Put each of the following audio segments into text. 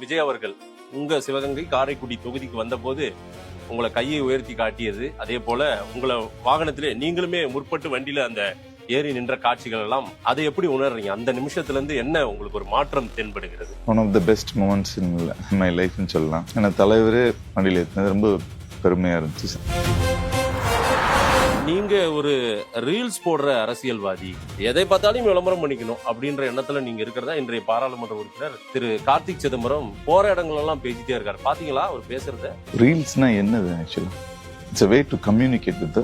விஜய் அவர்கள் உங்க சிவகங்கை காரைக்குடி தொகுதிக்கு வந்தபோது உங்களை கையை உயர்த்தி காட்டியது, அதே போல உங்களை வாகனத்திலே நீங்களுமே முற்பட்டு வண்டியில அந்த ஏறி நின்ற காட்சிகள் எல்லாம், அதை எப்படி உணர்றீங்க? அந்த நிமிஷத்துல இருந்து என்ன உங்களுக்கு ஒரு மாற்றம் தென்படுகிறது? One of the best moments in my லைஃப்னு சொல்லலாம். ஏன்னா தலைவரே வண்டியில் ஏற்றினது ரொம்ப பெருமையா இருந்துச்சு. நீங்க ஒரு ரீல்ஸ் போடுற அரசியல்வாதி, எதை பார்த்தாலும் விளம்பரம் பண்ணிக்கணும் அப்படின்ற எண்ணத்துல நீங்க இருக்கிறதா இன்றைய பாராளுமன்ற உறுப்பினர் திரு கார்த்திக் சிதம்பரம் போற இடங்கள் எல்லாம் பேசிட்டே இருக்காரு. பாத்தீங்களா அவர் பேசுறத? ரீல்ஸ்னா என்னது? ஆக்சுவலா it's a way to communicate with the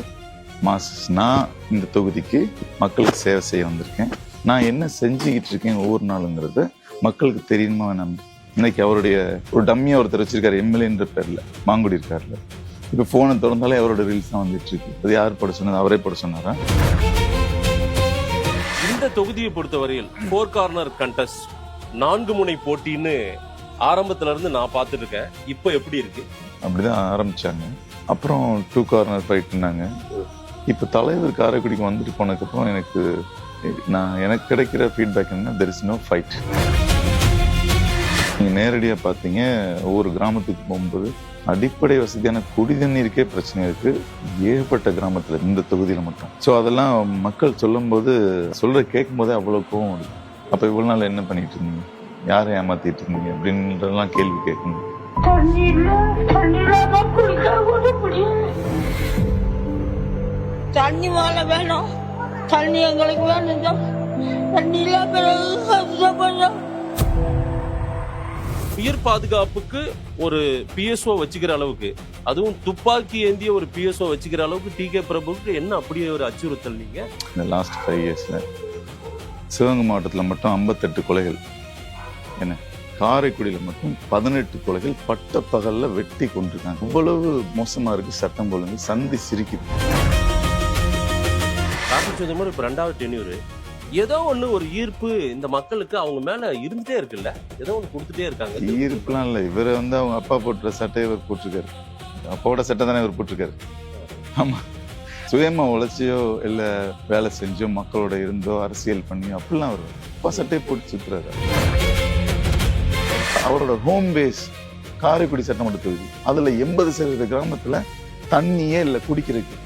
masses. நான் இந்த தொகுதிக்கு மக்களுக்கு சேவை செய்ய வந்திருக்கேன், நான் என்ன செஞ்சுக்கிட்டு இருக்கேன் ஒவ்வொரு நாளுங்கிறது மக்களுக்கு தெரியுமா வேணாம். இன்னைக்கு அவருடைய ஒரு டம்மியா ஒருத்தர் வச்சிருக்காரு, எம்எல்ஏன்ற பேர்ல, மாங்குடி இருக்காருல. இப்ப போனை திறந்தாலே அவரோட ரீல்ஸ் தான் வந்துட்டு இருக்கு. அது யார் போட சொன்னது? அவரே போட சொன்னாரா? இந்த தொகுதியை பொறுத்தவரையில் 4 கார்னர் கண்டெஸ்ட், 4 முனை போட்டின்னு ஆரம்பத்துல இருந்து நான் பார்த்துட்டு இருக்கேன். இப்போ எப்படி இருக்கு? அப்படிதான் ஆரம்பிச்சாங்க. அப்புறம் 2 கார்னர் ஃபைட்னாங்க. இப்ப தலைவர் காரைக்குடிக்கு வந்துட்டு போனதுக்கப்புறம் எனக்கு கிடைக்கிற ஃபீட்பேக் என்ன, தெர் இஸ் நோ ஃபைட். நீங்க நேரடியா பாத்தீங்க, ஒவ்வொரு கிராமத்துக்கு போகும்போது அடிப்படை வசதியான குடி தண்ணீருக்கே பிரச்சனை இருக்கு ஏகப்பட்ட கிராமத்துல, இந்த தொகுதியில மட்டும். ஸோ அதெல்லாம் மக்கள் சொல்ற கேட்கும் போதே அவ்வளவு கோவம் வருது. அப்ப இவ்வளவு நாள் என்ன பண்ணிட்டு இருந்தீங்க, யாரை ஏமாத்திட்டு இருந்தீங்க அப்படின்றதெல்லாம் கேள்வி கேட்கணும். தண்ணி மேல வேணும், தண்ணி எங்களுக்கு வேணும், தண்ணி இல்லாம உயிர் பாதுகாப்புக்கு ஒரு பிஎஸ்ஓ வச்சுக்கிற அளவுக்கு, அதுவும் துப்பாக்கி ஏந்திய ஒரு பிஎஸ்ஓ வச்சுக்கிற அளவுக்கு டிகே பிரபுக்கு என்ன அப்படியே ஒரு அச்சுறுத்தல்? நீங்க இந்த லாஸ்ட் 5 இயர்ஸ்ல சிவகங்கை மாவட்டத்துல மட்டும் 58 கொலைகள், என்ன காரைக்குடியில மட்டும் 18 கொலைகள் பட்ட பகல்ல வெட்டி கொண்டிருக்காங்க. இவ்வளவு மோசமா இருக்கு சட்டம் ஒழுங்கு, சந்தி சிரிக்குது. கார்த்திக் சிதம்பரம் இப்ப 2வது டென்யூர், ஏதோ ஒண்ணு ஒரு ஈர்ப்பு இந்த மக்களுக்கு அவங்க மேல இருந்துட்டே இருக்குல்ல, ஏதோ ஒண்ணு கொடுத்துட்டே இருக்காங்க. ஈர்ப்புலாம் இல்ல, இவரை அவங்க அப்பா போட்டுற சட்டையை இவர் போட்டிருக்காரு, அப்பாவோட சட்டை தானே இவர் போட்டிருக்காரு. ஆமா, சுயமா உழைச்சியோ இல்ல வேலை செஞ்சோ மக்களோட இருந்தோ அரசியல் பண்ணியோ அப்படிலாம் அவர் அப்பா சட்டையை போட்டு சுத்துறாரு. அவரோட ஹோம் பேஸ் காரைக்குடி சட்டமன்ற தொகுதி, அதுல 80% கிராமத்துல தண்ணியே இல்லை குடிக்கிறதுக்கு.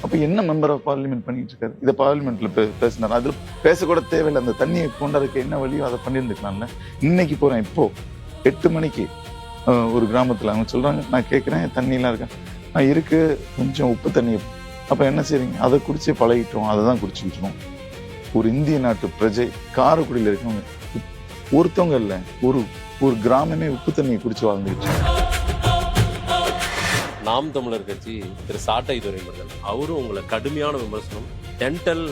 அப்ப என்ன மெம்பர் ஆஃப் பார்லிமெண்ட் பண்ணிட்டு இருக்காரு? இதை பார்லிமெண்ட்ல பேசினார், அதுல பேசக்கூட தேவையில்லை. அந்த தண்ணியை கொண்டாடுறதுக்கு என்ன வழியோ அதை பண்ணியிருந்துக்கலாம்ல. இன்னைக்கு போறேன், இப்போ 8 மணிக்கு ஒரு கிராமத்துல அவங்க சொல்றாங்க, நான் கேட்கிறேன் தண்ணிலாம் இருக்கேன், இருக்கு கொஞ்சம் உப்பு தண்ணி. அப்ப என்ன செய்றீங்க? அதை குடிச்சு பழகிட்டோம், அதை தான் குடிச்சுக்கிட்டோம். ஒரு இந்திய நாட்டு பிரஜை காரைக்குடியில இருக்கவங்க ஒருத்தவங்க இல்ல, ஒரு கிராமமே உப்பு தண்ணியை குடிச்சு வாழ்ந்துட்டு. நாம் தமிழர் கட்சி திரு சாட்டை துரைமுருகன், அவரும் உங்களை கடுமையான விமர்சனம், டென்டல்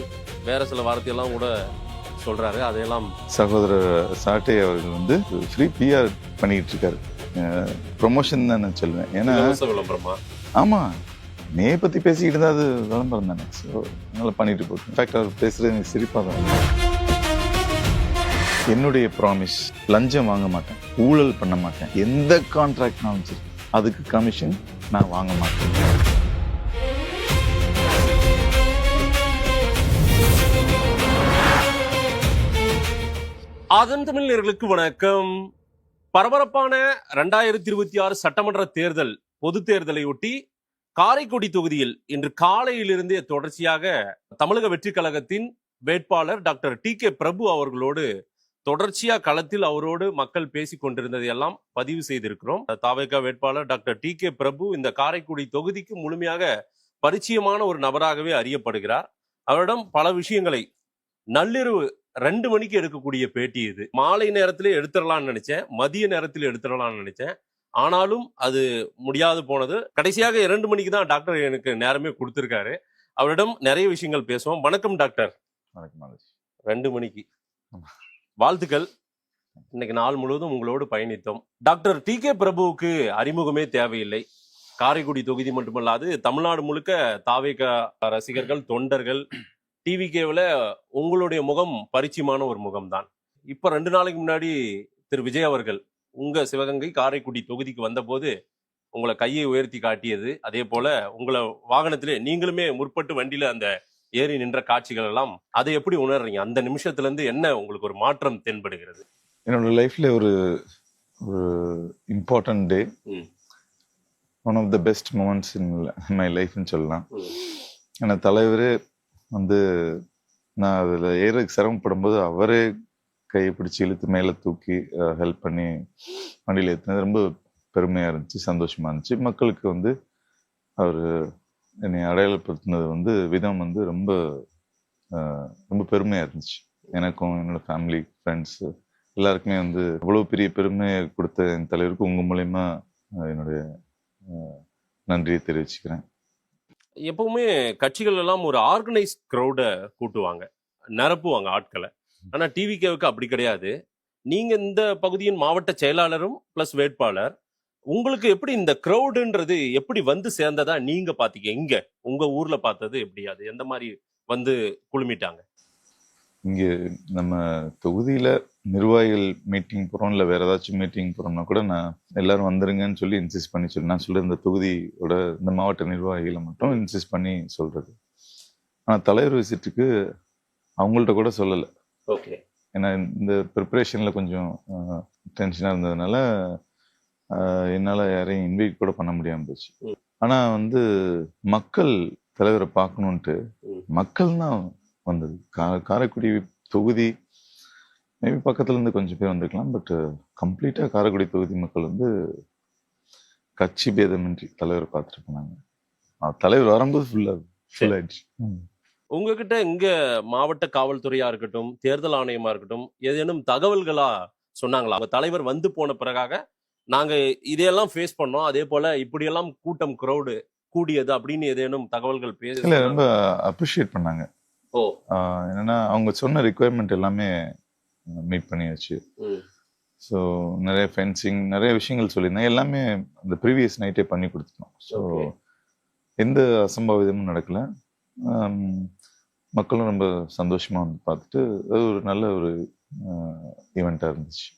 வேற சில வார்த்தையெல்லாம் கூட சொல்றாரு. அதையெல்லாம் சகோதரர் சாட்டை அவர்கள் ஃப்ரீ பிஆர் பண்ணிட்டு இருக்காரு, ப்ரொமோஷன் தான் நான் சொல்லுவேன். ஏன்னா விளம்பரமா? ஆமா, மே பத்தி பேசிக்கிட்டு இருந்தா அது விளம்பரம் தானே. ஸோ அதனால பண்ணிட்டு போகுது. இன்ஃபேக்ட் அவர் பேசுறது எனக்கு சிரிப்பா தான். என்னுடைய ப்ராமிஸ், லஞ்சம் வாங்க மாட்டேன், ஊழல் பண்ண மாட்டேன், எந்த கான்ட்ராக்ட்னாலும் சரி அதுக்கு கமிஷன் நான் வாங்க மாட்டேன். அதன் தமிழர்களுக்கு வணக்கம். பரபரப்பான 2026 சட்டமன்ற தேர்தல், பொது தேர்தலையொட்டி காரைக்குடி தொகுதியில் இன்று காலையிலிருந்தே தொடர்ச்சியாக தமிழக வெற்றி கழகத்தின் வேட்பாளர் டாக்டர் டிகே பிரபு அவர்களோடு தொடர்ச்சியா களத்தில் அவரோடு மக்கள் பேசிக் கொண்டிருந்ததை எல்லாம் பதிவு செய்திருக்கிறோம். தாவேகா வேட்பாளர் டாக்டர் டிகே பிரபு இந்த காரைக்குடி தொகுதிக்கு முழுமையாக பரிச்சயமான ஒரு நபராகவே அறியப்படுகிறார். அவரிடம் பல விஷயங்களை நள்ளிரவு 2 மணிக்கு எடுக்கக்கூடிய பேட்டி இது. மாலை நேரத்திலே எடுத்துடலாம்னு நினைச்சேன், மதிய நேரத்தில் எடுத்துடலாம்னு நினைச்சேன், ஆனாலும் அது முடியாது போனது. கடைசியாக 2 மணிக்கு தான் டாக்டர் எனக்கு நேரமே கொடுத்திருக்காரு. அவரிடம் நிறைய விஷயங்கள் பேசுவோம். வணக்கம் டாக்டர். வணக்கம். 2 மணிக்கு வாழ்த்துக்கள். இன்னைக்கு நாள் முழுவதும் உங்களோடு பயணித்தோம். டாக்டர் டிகே பிரபுவுக்கு அறிமுகமே தேவையில்லை. காரைக்குடி தொகுதி மட்டுமல்லாது தமிழ்நாடு முழுக்க தாவேகா ரசிகர்கள், தொண்டர்கள், டிவிகேவில் உங்களுடைய முகம் பரிச்சயமான ஒரு முகம்தான். இப்ப 2 நாளைக்கு முன்னாடி திரு விஜய் அவர்கள் உங்க சிவகங்கை காரைக்குடி தொகுதிக்கு வந்தபோது உங்களை கையை உயர்த்தி காட்டியது, அதே போல உங்களை வாகனத்திலே நீங்களுமே முற்பட்டு வண்டியில அந்த ஏறி நின்ற காட்சிகள் எல்லாம், அதை எப்படி உணர்றீங்க? அந்த நிமிஷத்துல இருந்து என்ன உங்களுக்கு ஒரு மாற்றம் தென்படுகிறது? என்னோட லைஃப்ல ஒரு இம்பார்ட்டன்ட் டே, ம். One of the best moments in my லைஃப்னு சொல்லலாம். ம். ஏன்னா தலைவரே வந்து நான் அதில் ஏறதுக்கு சிரமப்படும்போது அவரே கையை பிடிச்சி இழுத்து மேலே தூக்கி ஹெல்ப் பண்ணி வண்டியில் ஏற்றினது ரொம்ப பெருமையாக இருந்துச்சு, சந்தோஷமாக இருந்துச்சு. மக்களுக்கு வந்து அவர் என்னை அடையாளப்படுத்தினது வந்து விதம் வந்து ரொம்ப ரொம்ப பெருமையாக இருந்துச்சு. எனக்கும் என்னோட ஃபேமிலி ஃப்ரெண்ட்ஸு எல்லாருக்குமே வந்து அவ்வளோ பெரிய பெருமையை கொடுத்த என் தலைவருக்கு உங்கள் மூலயமா என்னுடைய நன்றியை தெரிவிச்சுக்கிறேன். எப்பவுமே கட்சிகள் எல்லாம் ஒரு ஆர்கனைஸ் க்ரௌட கூட்டுவாங்க, நிரப்புவாங்க ஆட்களை. ஆனா டிவிகேவுக்கு அப்படி கிடையாது. நீங்க இந்த பகுதியின் மாவட்ட செயலாளரும் பிளஸ் வேட்பாளர். உங்களுக்கு எப்படி இந்த க்ரௌடுன்றது எப்படி வந்து சேர்ந்ததா நீங்க பாத்தீங்க? இங்க உங்க ஊர்ல பார்த்தது எப்படி? அது எந்த மாதிரி வந்து குழுமிட்டாங்க? இங்கே நம்ம தொகுதியில் நிர்வாகிகள் மீட்டிங் போகிறோம், இல்லை வேறு ஏதாச்சும் மீட்டிங் போகிறோம்னா கூட நான் எல்லாரும் வந்துருங்கன்னு சொல்லி இன்சிஸ்ட் பண்ணி சொல்லி நான் சொல்ல இந்த தொகுதியோட இந்த மாவட்ட நிர்வாகிகளை மட்டும் இன்சிஸ்ட் பண்ணி சொல்கிறது. ஆனால் தலைவர் விசிட்டுக்கு அவங்கள்ட்ட கூட சொல்லலை. ஓகே. ஏன்னா இந்த ப்ரிப்பரேஷனில் கொஞ்சம் டென்ஷனாக இருந்ததுனால என்னால் யாரையும் இன்வைட் கூட பண்ண முடியாமல் போச்சு. ஆனால் வந்து மக்கள் தலைவரை பார்க்கணுன்ட்டு மக்கள் தான் வந்தது. காரைக்குடி தொகுதி மேபி பக்கத்துல இருந்து கொஞ்சம் பேர் வந்திருக்கலாம், பட் கம்ப்ளீட்டா காரைக்குடி தொகுதி மக்கள் வந்து கட்சி பேதமின்றி தலைவரை பார்த்துட்டு போனாங்க. தலைவர் வரும்போது ஃபுல் ஆயிடுச்சு. உங்ககிட்ட இங்க மாவட்ட காவல்துறையா இருக்கட்டும், தேர்தல் ஆணையமா இருக்கட்டும், ஏதேனும் தகவல்களா சொன்னாங்களா? அவங்க தலைவர் வந்து போன பிறகாக நாங்க இதையெல்லாம் ஃபேஸ் பண்ணோம், அதே போல இப்படியெல்லாம் கூட்டம் க்ரௌடு கூடியது அப்படின்னு ஏதேனும் தகவல்கள் இல்ல, ரொம்ப அப்ரிஷியேட் பண்ணாங்க. என்னன்னா அவங்க சொன்ன ரிக்குவயர்மெண்ட் எல்லாமே மீட் பண்ணியாச்சு. ஸோ நிறைய ஃபென்சிங் நிறைய விஷயங்கள் சொல்லியிருந்தேன், எல்லாமே அந்த ப்ரீவியஸ் நைட்டே பண்ணி கொடுத்துட்டோம். ஸோ எந்த அசம்பாவிதமும் நடக்கல. மக்களும் ரொம்ப சந்தோஷமா வந்து பார்த்துட்டு அது ஒரு நல்ல ஒரு ஈவெண்டா இருந்துச்சு.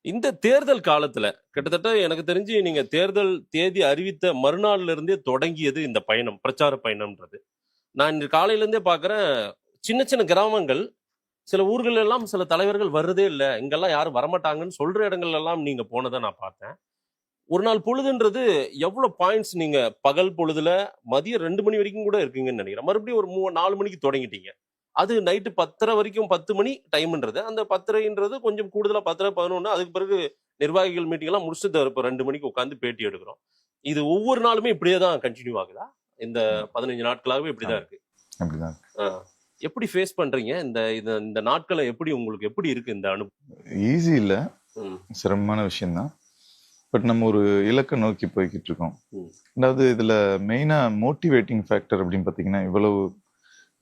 இந்த தேர்தல் காலத்துல கிட்டத்தட்ட எனக்கு தெரிஞ்சு நீங்க தேர்தல் தேதி அறிவித்த மறுநாள்ல இருந்தே தொடங்கியது இந்த பயணம், பிரச்சார பயணம்ன்றது. நான் இன்று காலையில இருந்தே பாக்குறேன், சின்ன சின்ன கிராமங்கள், சில ஊர்கள் எல்லாம் சில தலைவர்கள் வர்றதே இல்லை, இங்கெல்லாம் யாரும் வரமாட்டாங்கன்னு சொல்ற இடங்கள் எல்லாம் நீங்க போனதை நான் பார்த்தேன். ஒரு நாள் பொழுதுன்றது எவ்வளவு பாயிண்ட்ஸ் நீங்க பகல் பொழுதுல மதியம் 2 மணி வரைக்கும் கூட இருக்கீங்கன்னு நினைக்கிறேன். மறுபடியும் ஒரு 4 மணிக்கு தொடங்கிட்டீங்க. அது நைட்டு 10:30 வரைக்கும் 10 மணி டைம்ன்றது. அந்த 10:30ன்றது கொஞ்சம் கூடுதலா 10:30 11. அதுக்கு பிறகு நிர்வாகிகள் மீட்டிங் எல்லாம் முடிச்சுட்டு இப்போ 2 மணிக்கு உட்காந்து பேட்டி எடுக்கிறோம். இது ஒவ்வொரு நாளுமே இப்படியே தான் கண்டினியூ ஆகுதா? இந்த 15 நாட்களாகவே இப்படிதான் இருக்கு. அப்படிதான். எப்படி ஃபேஸ் பண்றீங்க இந்த இந்த நாட்களை? எப்படி உங்களுக்கு எப்படி இருக்கு இந்த அனுபவம்? ஈஸி இல்ல, சிரமமான விஷயம் தான். பட் நம்ம ஒரு இலக்கை நோக்கி போய்கிட்டு இருக்கோம். அதாவது இதுல மெயினா மோட்டிவேட்டிங் ஃபேக்டர் அப்படின்னு பாத்தீங்கன்னா, இவ்வளவு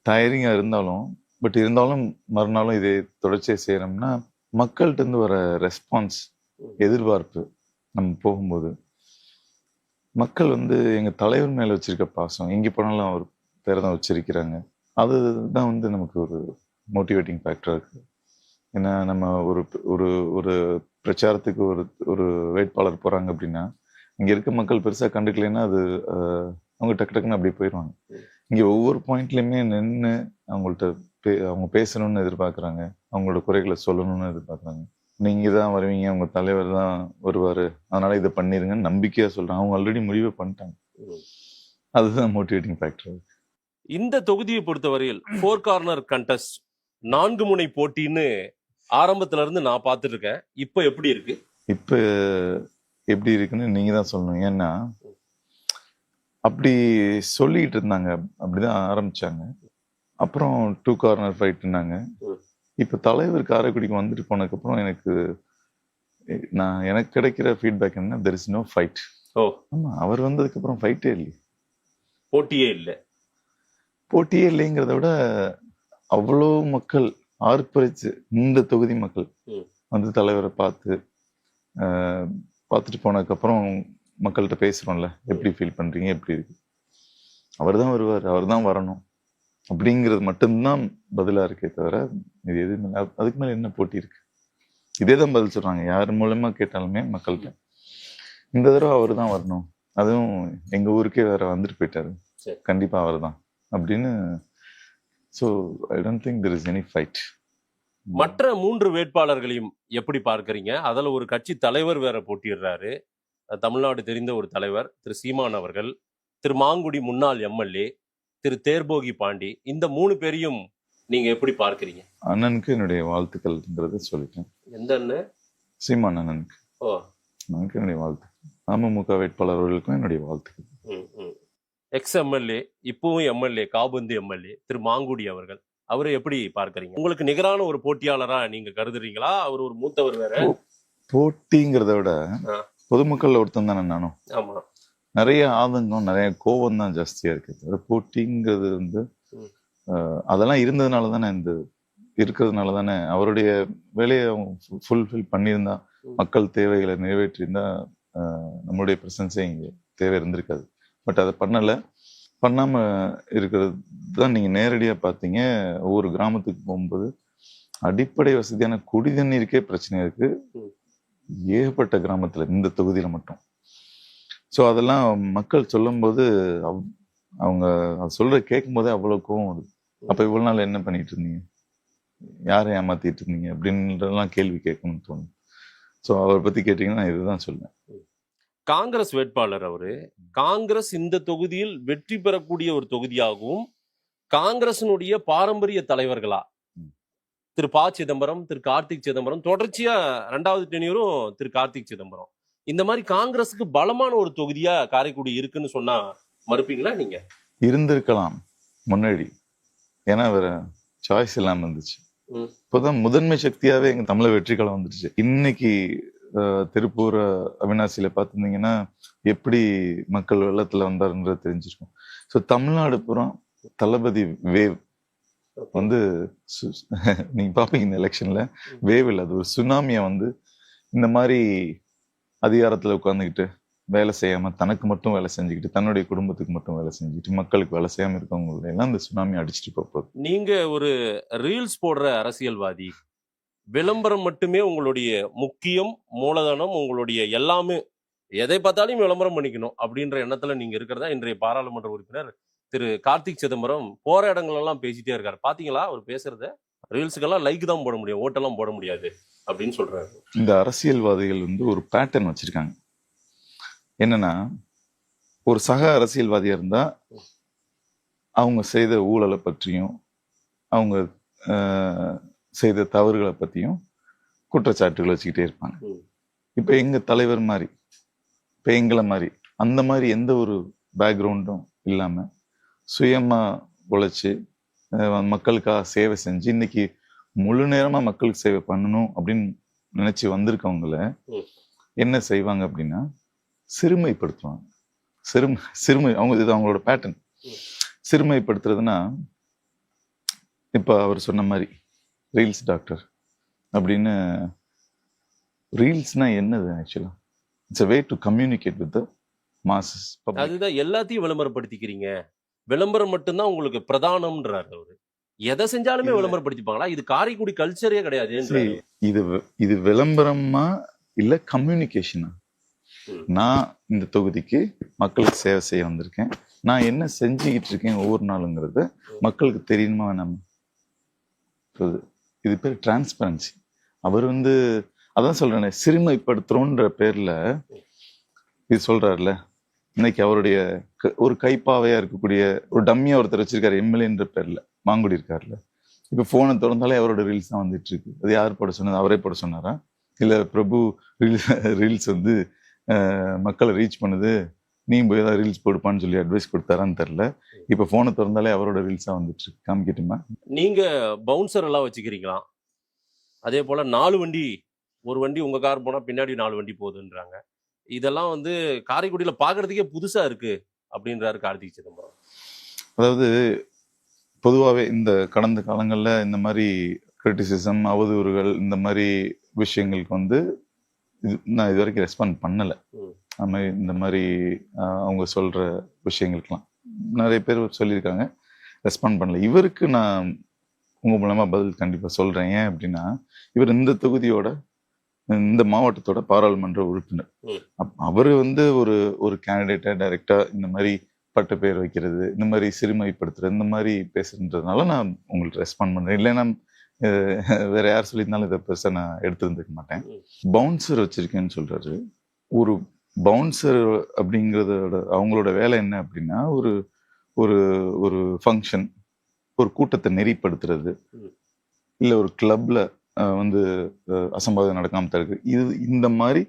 டயரிங்கா இருந்தாலும் பட் இருந்தாலும் மறுநாளும் இதே தொடர்ச்சியை செய்யறோம்னா மக்கள்கிட்ட இருந்து வர ரெஸ்பான்ஸ், எதிர்பார்ப்பு, நம்ம போகும்போது மக்கள் வந்து எங்க தலைவர் மேல வச்சிருக்க பாசம், எங்க போனாலும் அவர் பேரை தான் வச்சிருக்கிறாங்க. அதுதான் வந்து நமக்கு ஒரு மோட்டிவேட்டிங் ஃபேக்டரா இருக்கு. ஏன்னா நம்ம ஒரு ஒரு ஒரு பிரச்சாரத்துக்கு ஒரு வேட்பாளர் போறாங்க அப்படின்னா இங்க இருக்க மக்கள் பெருசா கண்டுக்கலைன்னா அது அவங்க டக்கு டக்குன்னு அப்படியே போயிடுவாங்க. இங்க ஒவ்வொரு பாயிண்ட்லயுமே நின்று அவங்கள்ட்ட அவங்க பேசணும்னு எதிர்பார்க்கறாங்க, அவங்களோட குறைகளை சொல்லணும்னு எதிர்பார்க்கறாங்க. நீங்க தான் வருவீங்க, உங்க தலைவர் தான் வருவாரு, அதனால இதை பண்ணிருங்கன்னு நம்பிக்கையா சொல்றாங்க. அவங்க ஆல்ரெடி முடிவே பண்ணிட்டாங்க. அதுதான் மோட்டிவேட்டிங் ஃபேக்டர். இந்த தொகுதியை பொறுத்தவரையில் 4 கார்னர் கண்டெஸ்ட், 4 முனை போட்டின்னு ஆரம்பத்துல இருந்து நான் பார்த்துட்டு இருக்கேன். இப்ப எப்படி இருக்கு? இப்ப எப்படி இருக்குன்னு நீங்க தான் சொல்லணும். ஏன்னா அப்படி சொல்லிட்டு இருந்தாங்க, அப்படிதான் ஆரம்பிச்சாங்க. அப்புறம் 2 கார்னர் ஃபைட்னாங்க. இப்ப தலைவர் காரைக்குடிக்கு வந்துட்டு போனதுக்கு அப்புறம் எனக்கு கிடைக்கிற ஃபீட்பேக் என்ன, there is no fight. ஆமா, அவர் வந்ததுக்கு அப்புறம் ஃபைட்டே இல்லை, போட்டியே இல்லை. போட்டியே இல்லைங்கிறத விட அவ்வளோ மக்கள் ஆர்ப்பரிச்சு, இந்த தொகுதி மக்கள் வந்து தலைவரை பார்த்துட்டு போனதுக்கு அப்புறம் மக்கள்கிட்ட பேசுறோம்ல, எப்படி ஃபீல் பண்றீங்க, எப்படி இருக்கு, அவர் தான் வருவார், அவர் தான் வரணும் அப்படிங்கிறது மட்டும்தான் பதிலா இருக்கே தவிர இது எதுவுமே. அதுக்கு மேல என்ன போட்டி இருக்கு? இதே தான் பதில் சொல்றாங்க யார் மூலமா கேட்டாலுமே மக்கள்கிட்ட. இந்த தடவை அவர் தான் வரணும், அதுவும் எங்க ஊருக்கே வேற வந்துட்டு போயிட்டாரு, கண்டிப்பா அவர் தான் அப்படின்னு. So I don't think there is any fight. மற்ற 3 வேட்பாளர்களையும் எப்படி பார்க்கறீங்க? அதுல ஒரு கட்சி தலைவர் வேற போட்டியிடுறாரு. தமிழ்நாடு தெரிந்த ஒரு தலைவர் திரு சீமான் அவர்கள், திரு மாங்குடி முன்னாள் எம்எல்ஏ, திரு தேர்போகி பாண்டி. இந்த 3 பேரையும் நீங்க எப்படி பார்க்கறீங்க? அண்ணனுக்கு என்னுடைய வாழ்த்துக்கள்ங்கிறத சொல்லிட்டேன். எந்த அண்ணன்? சீமான் அண்ணனுக்கு. ஓ. அண்ணனுக்கு என்னுடைய வாழ்த்துக்கள். அமமுக வேட்பாளர்களுக்கும் என்னுடைய வாழ்த்துக்கள். எக்ஸ் எம்எல்ஏ, இப்பவும் எம்எல்ஏ, காபந்து எம்எல்ஏ திரு மாங்குடி அவர்கள், அவரை எப்படி பார்க்கறீங்க? உங்களுக்கு நிகரான ஒரு போட்டியாளரா நீங்க கருதுறீங்களா? அவர் ஒரு மூத்தவர் வேற. போட்டிங்கிறத விட ஆ. பொதுமக்கள் ஒருத்தன் தானே நானும். ஆமா. நிறைய ஆதங்கம், நிறைய கோபம் தான் ஜாஸ்தியா இருக்கு. போட்டிங்கிறது வந்து அதெல்லாம் இருந்ததுனால தானே, இருக்கிறதுனால தானே அவருடைய வேலையை ஃபுல்ஃபில் பண்ணியிருந்தா, மக்கள் தேவைகளை நிறைவேற்றியிருந்தா நம்மளுடைய பிரசன்ஸே இங்கே தேவை இருந்திருக்காது. பட் அதை பண்ணாம இருக்கிறது தான். நீங்க நேரடியா பார்த்தீங்க, ஒவ்வொரு கிராமத்துக்கு போகும்போது அடிப்படை வசதியான குடி தண்ணீருக்கே பிரச்சனை இருக்கு ஏகப்பட்ட கிராமத்துல, இந்த தொகுதியில மட்டும். ஸோ அதெல்லாம் மக்கள் சொல்லும்போது அவங்க சொல்ற கேட்கும் போதே அவ்வளவு கோவம் வருது. அப்ப இவ்வளவு நாள் என்ன பண்ணிட்டு இருந்தீங்க, யாரை ஏமாத்திட்டு இருந்தீங்க அப்படின்றதெல்லாம் கேள்வி கேட்கணும்னு தோணும். ஸோ அவரை பத்தி கேட்டீங்கன்னா நான் இதுதான் சொல்லுவேன். காங்கிரஸ் வேட்பாளர் அவரு. காங்கிரஸ் இந்த தொகுதியில் வெற்றி பெறக்கூடிய ஒரு தொகுதியாகவும், காங்கிரசினுடைய பாரம்பரிய தலைவர்களா திரு ப சிதம்பரம், திரு கார்த்திக் சிதம்பரம், தொடர்ச்சியா 2வது டென்யூரும் திரு கார்த்திக் சிதம்பரம், இந்த மாதிரி காங்கிரஸுக்கு பலமான ஒரு தொகுதியா காரைக்குடி இருக்குன்னு சொன்னா மறுப்பீங்களா நீங்க? இருந்திருக்கலாம் முன்னாடி, ஏன்னா வேற சாய்ஸ் இல்லாம இருந்துச்சு. இப்போதான் முதன்மை சக்தியாவே எங்க தமிழக வெற்றி களம் வந்துருச்சு. இன்னைக்கு திருப்பூர் அவினாசியில பார்த்துருந்தீங்கன்னா எப்படி மக்கள் வெள்ளத்துல வந்தாருன்றது தெரிஞ்சிருக்கும். ஸோ தமிழ்நாடு புறம் தளபதி வேவ் வந்து நீங்க பாப்பீங்க இந்த எலெக்ஷன்ல, வேவ் இல்லை, அது ஒரு சுனாமியை வந்து இந்த மாதிரி அதிகாரத்துல உட்காந்துக்கிட்டு வேலை செய்யாம தனக்கு மட்டும் வேலை செஞ்சுக்கிட்டு, தன்னுடைய குடும்பத்துக்கு மட்டும் வேலை செஞ்சுக்கிட்டு, மக்களுக்கு வேலை செய்யாம இருக்கவங்க எல்லாம் இந்த சுனாமி அடிச்சுட்டு போகுது. நீங்க ஒரு ரீல்ஸ் போடுற அரசியல்வாதி, விளம்பரம் மட்டுமே உங்களுடைய முக்கியம், மூலதனம், உங்களுடைய எல்லாமே, எதை பார்த்தாலும் விளம்பரம் பண்ணிக்கணும் அப்படின்ற எண்ணத்துல நீங்க இருக்கிறதா இன்றைய பாராளுமன்ற உறுப்பினர் திரு கார்த்திக் சிதம்பரம் போற இடங்கள் எல்லாம் பேசிட்டே இருக்காரு. பாத்தீங்களா அவர் பேசுறத? ரீல்ஸுக்கெல்லாம் லைக் தான் போட முடியும், ஓட்டெல்லாம் போட முடியாது அப்படின்னு சொல்றாரு. இந்த அரசியல்வாதிகள் வந்து ஒரு பேட்டர்ன் வச்சிருக்காங்க. என்னன்னா, ஒரு சக அரசியல்வாதியா இருந்தா அவங்க செய்த ஊழலை பற்றியும், அவங்க செய்த தவறுகளை பத்தியும் குற்றச்சாட்டுகளை வச்சுக்கிட்டே இருப்பாங்க. இப்ப எங்க தலைவர் மாதிரி, இப்ப எங்களை மாதிரி, அந்த மாதிரி எந்த ஒரு பேக்ரவுண்டும் இல்லாம சுயமா உழைச்சு மக்களுக்காக சேவை செஞ்சு இன்னைக்கு முழு நேரமா மக்களுக்கு சேவை பண்ணணும் அப்படின்னு நினைச்சு வந்திருக்கவங்கள என்ன செய்வாங்க அப்படின்னா சிறுமைப்படுத்துவாங்க. சிறுமை அவங்க இது அவங்களோட பேட்டர்ன். சிறுமைப்படுத்துறதுன்னா, இப்ப அவர் சொன்ன மாதிரி ரீல்ஸ் டாக்டர் அப்படின்னு. ரீல்ஸ்னா என்னது? ஆக்சுவலா it's a way to communicate with the masses. அதுதான் எல்லாத்தையும் விளம்பரப்படுத்திக்கிறீங்க, விளம்பரம் மட்டும்தான் உங்களுக்கு பிரதானம்ன்றாரு அவரு. எதை செஞ்சாலுமே விளம்பரப்படுத்திப்பாங்களா? இது காரைக்குடி கல்ச்சரே கிடையாது. இது விளம்பரமா இல்ல கம்யூனிகேஷனா? நான் இந்த தொகுதிக்கு மக்களுக்கு சேவை செய்ய வந்திருக்கேன், நான் என்ன செஞ்சுக்கிட்டு இருக்கேன் ஒவ்வொரு நாளுங்கிறத மக்களுக்கு தெரியணுமா வேணாமா? இது பேர் டிரான்ஸ்பரன்சி. அவர் வந்து அதான் சொல்றேன், சிறுமைப்படுத்துறோன்ற பேர்ல இது சொல்றாருல. இன்னைக்கு அவருடைய ஒரு கைப்பாவையா இருக்கக்கூடிய ஒரு டம்மியா ஒருத்தர் வச்சிருக்காரு எம்எல்ஏன்ற பேர்ல, மாங்குடி இருக்காருல்ல. இப்ப போனை திறந்தாலே அவரோட ரீல்ஸ் தான் வந்துட்டு இருக்கு. அது யார் போட சொன்னது? அவரே போட சொன்னாரா? இல்ல பிரபு ரீல்ஸ் வந்து மக்களை ரீச் பண்ணுது, நீ போய் ஏதாவது ரீல்ஸ் போடுப்பான்னு சொல்லி அட்வைஸ் கொடுத்தாரான்னு தெரியல. இப்ப போனை திறந்தாலே அவரோட ரீல்ஸா வந்துட்டு இருக்கு. காமிக்கட்டுமா? நீங்க பவுன்சர் எல்லாம் வச்சுக்கிறீங்களா? அதே போல 4 வண்டி, ஒரு வண்டி உங்க கார் போனா பின்னாடி 4 வண்டி போகுதுன்றாங்க. இதெல்லாம் வந்து காரைக்குடியில பாக்குறதுக்கே புதுசா இருக்கு அப்படின்றாரு கார்த்திக் சிதம்பரம். அதாவது பொதுவாகவே இந்த கடந்த காலங்கள்ல இந்த மாதிரி கிரிட்டிசிசம், அவதூறுகள், இந்த மாதிரி விஷயங்களுக்கு வந்து நான் இது வரைக்கும் ரெஸ்பாண்ட் பண்ணலை. அது மாதிரி இந்த மாதிரி அவங்க சொல்ற விஷயங்களுக்கெல்லாம் நிறைய பேர் சொல்லியிருக்காங்க, ரெஸ்பாண்ட் பண்ணல. இவருக்கு நான் உங்க மூலமா பதில் கண்டிப்பா சொல்றேன். ஏன் அப்படின்னா, இவர் இந்த தொகுதியோட, இந்த மாவட்டத்தோட பாராளுமன்ற உறுப்பினர். அவரு வந்து ஒரு கேண்டிடேட்டா டைரக்டா இந்த மாதிரி பட்ட பேர் வைக்கிறது, இந்த மாதிரி சிறுமைப்படுத்துறது, இந்த மாதிரி பேசுறதுனால நான் உங்களுக்கு ரெஸ்பாண்ட் பண்றேன். இல்லைன்னா வேற யார் சொல்லியிருந்தாலும் இதை பெருசா நான் எடுத்திருந்துக்க மாட்டேன். பவுன்சர் வச்சிருக்கேன்னு சொல்றாரு. ஒரு பவுன்சர் அப்படிங்கிறதோட அவங்களோட வேலை என்ன அப்படின்னா, ஒரு ஒரு ஒரு ஃபங்க்ஷன், ஒரு கூட்டத்தை நெறிப்படுத்துறது, இல்ல ஒரு கிளப்ல வந்து அசம்பாவிதம் நடக்காம தடுக்கு, இது இந்த மாதிரி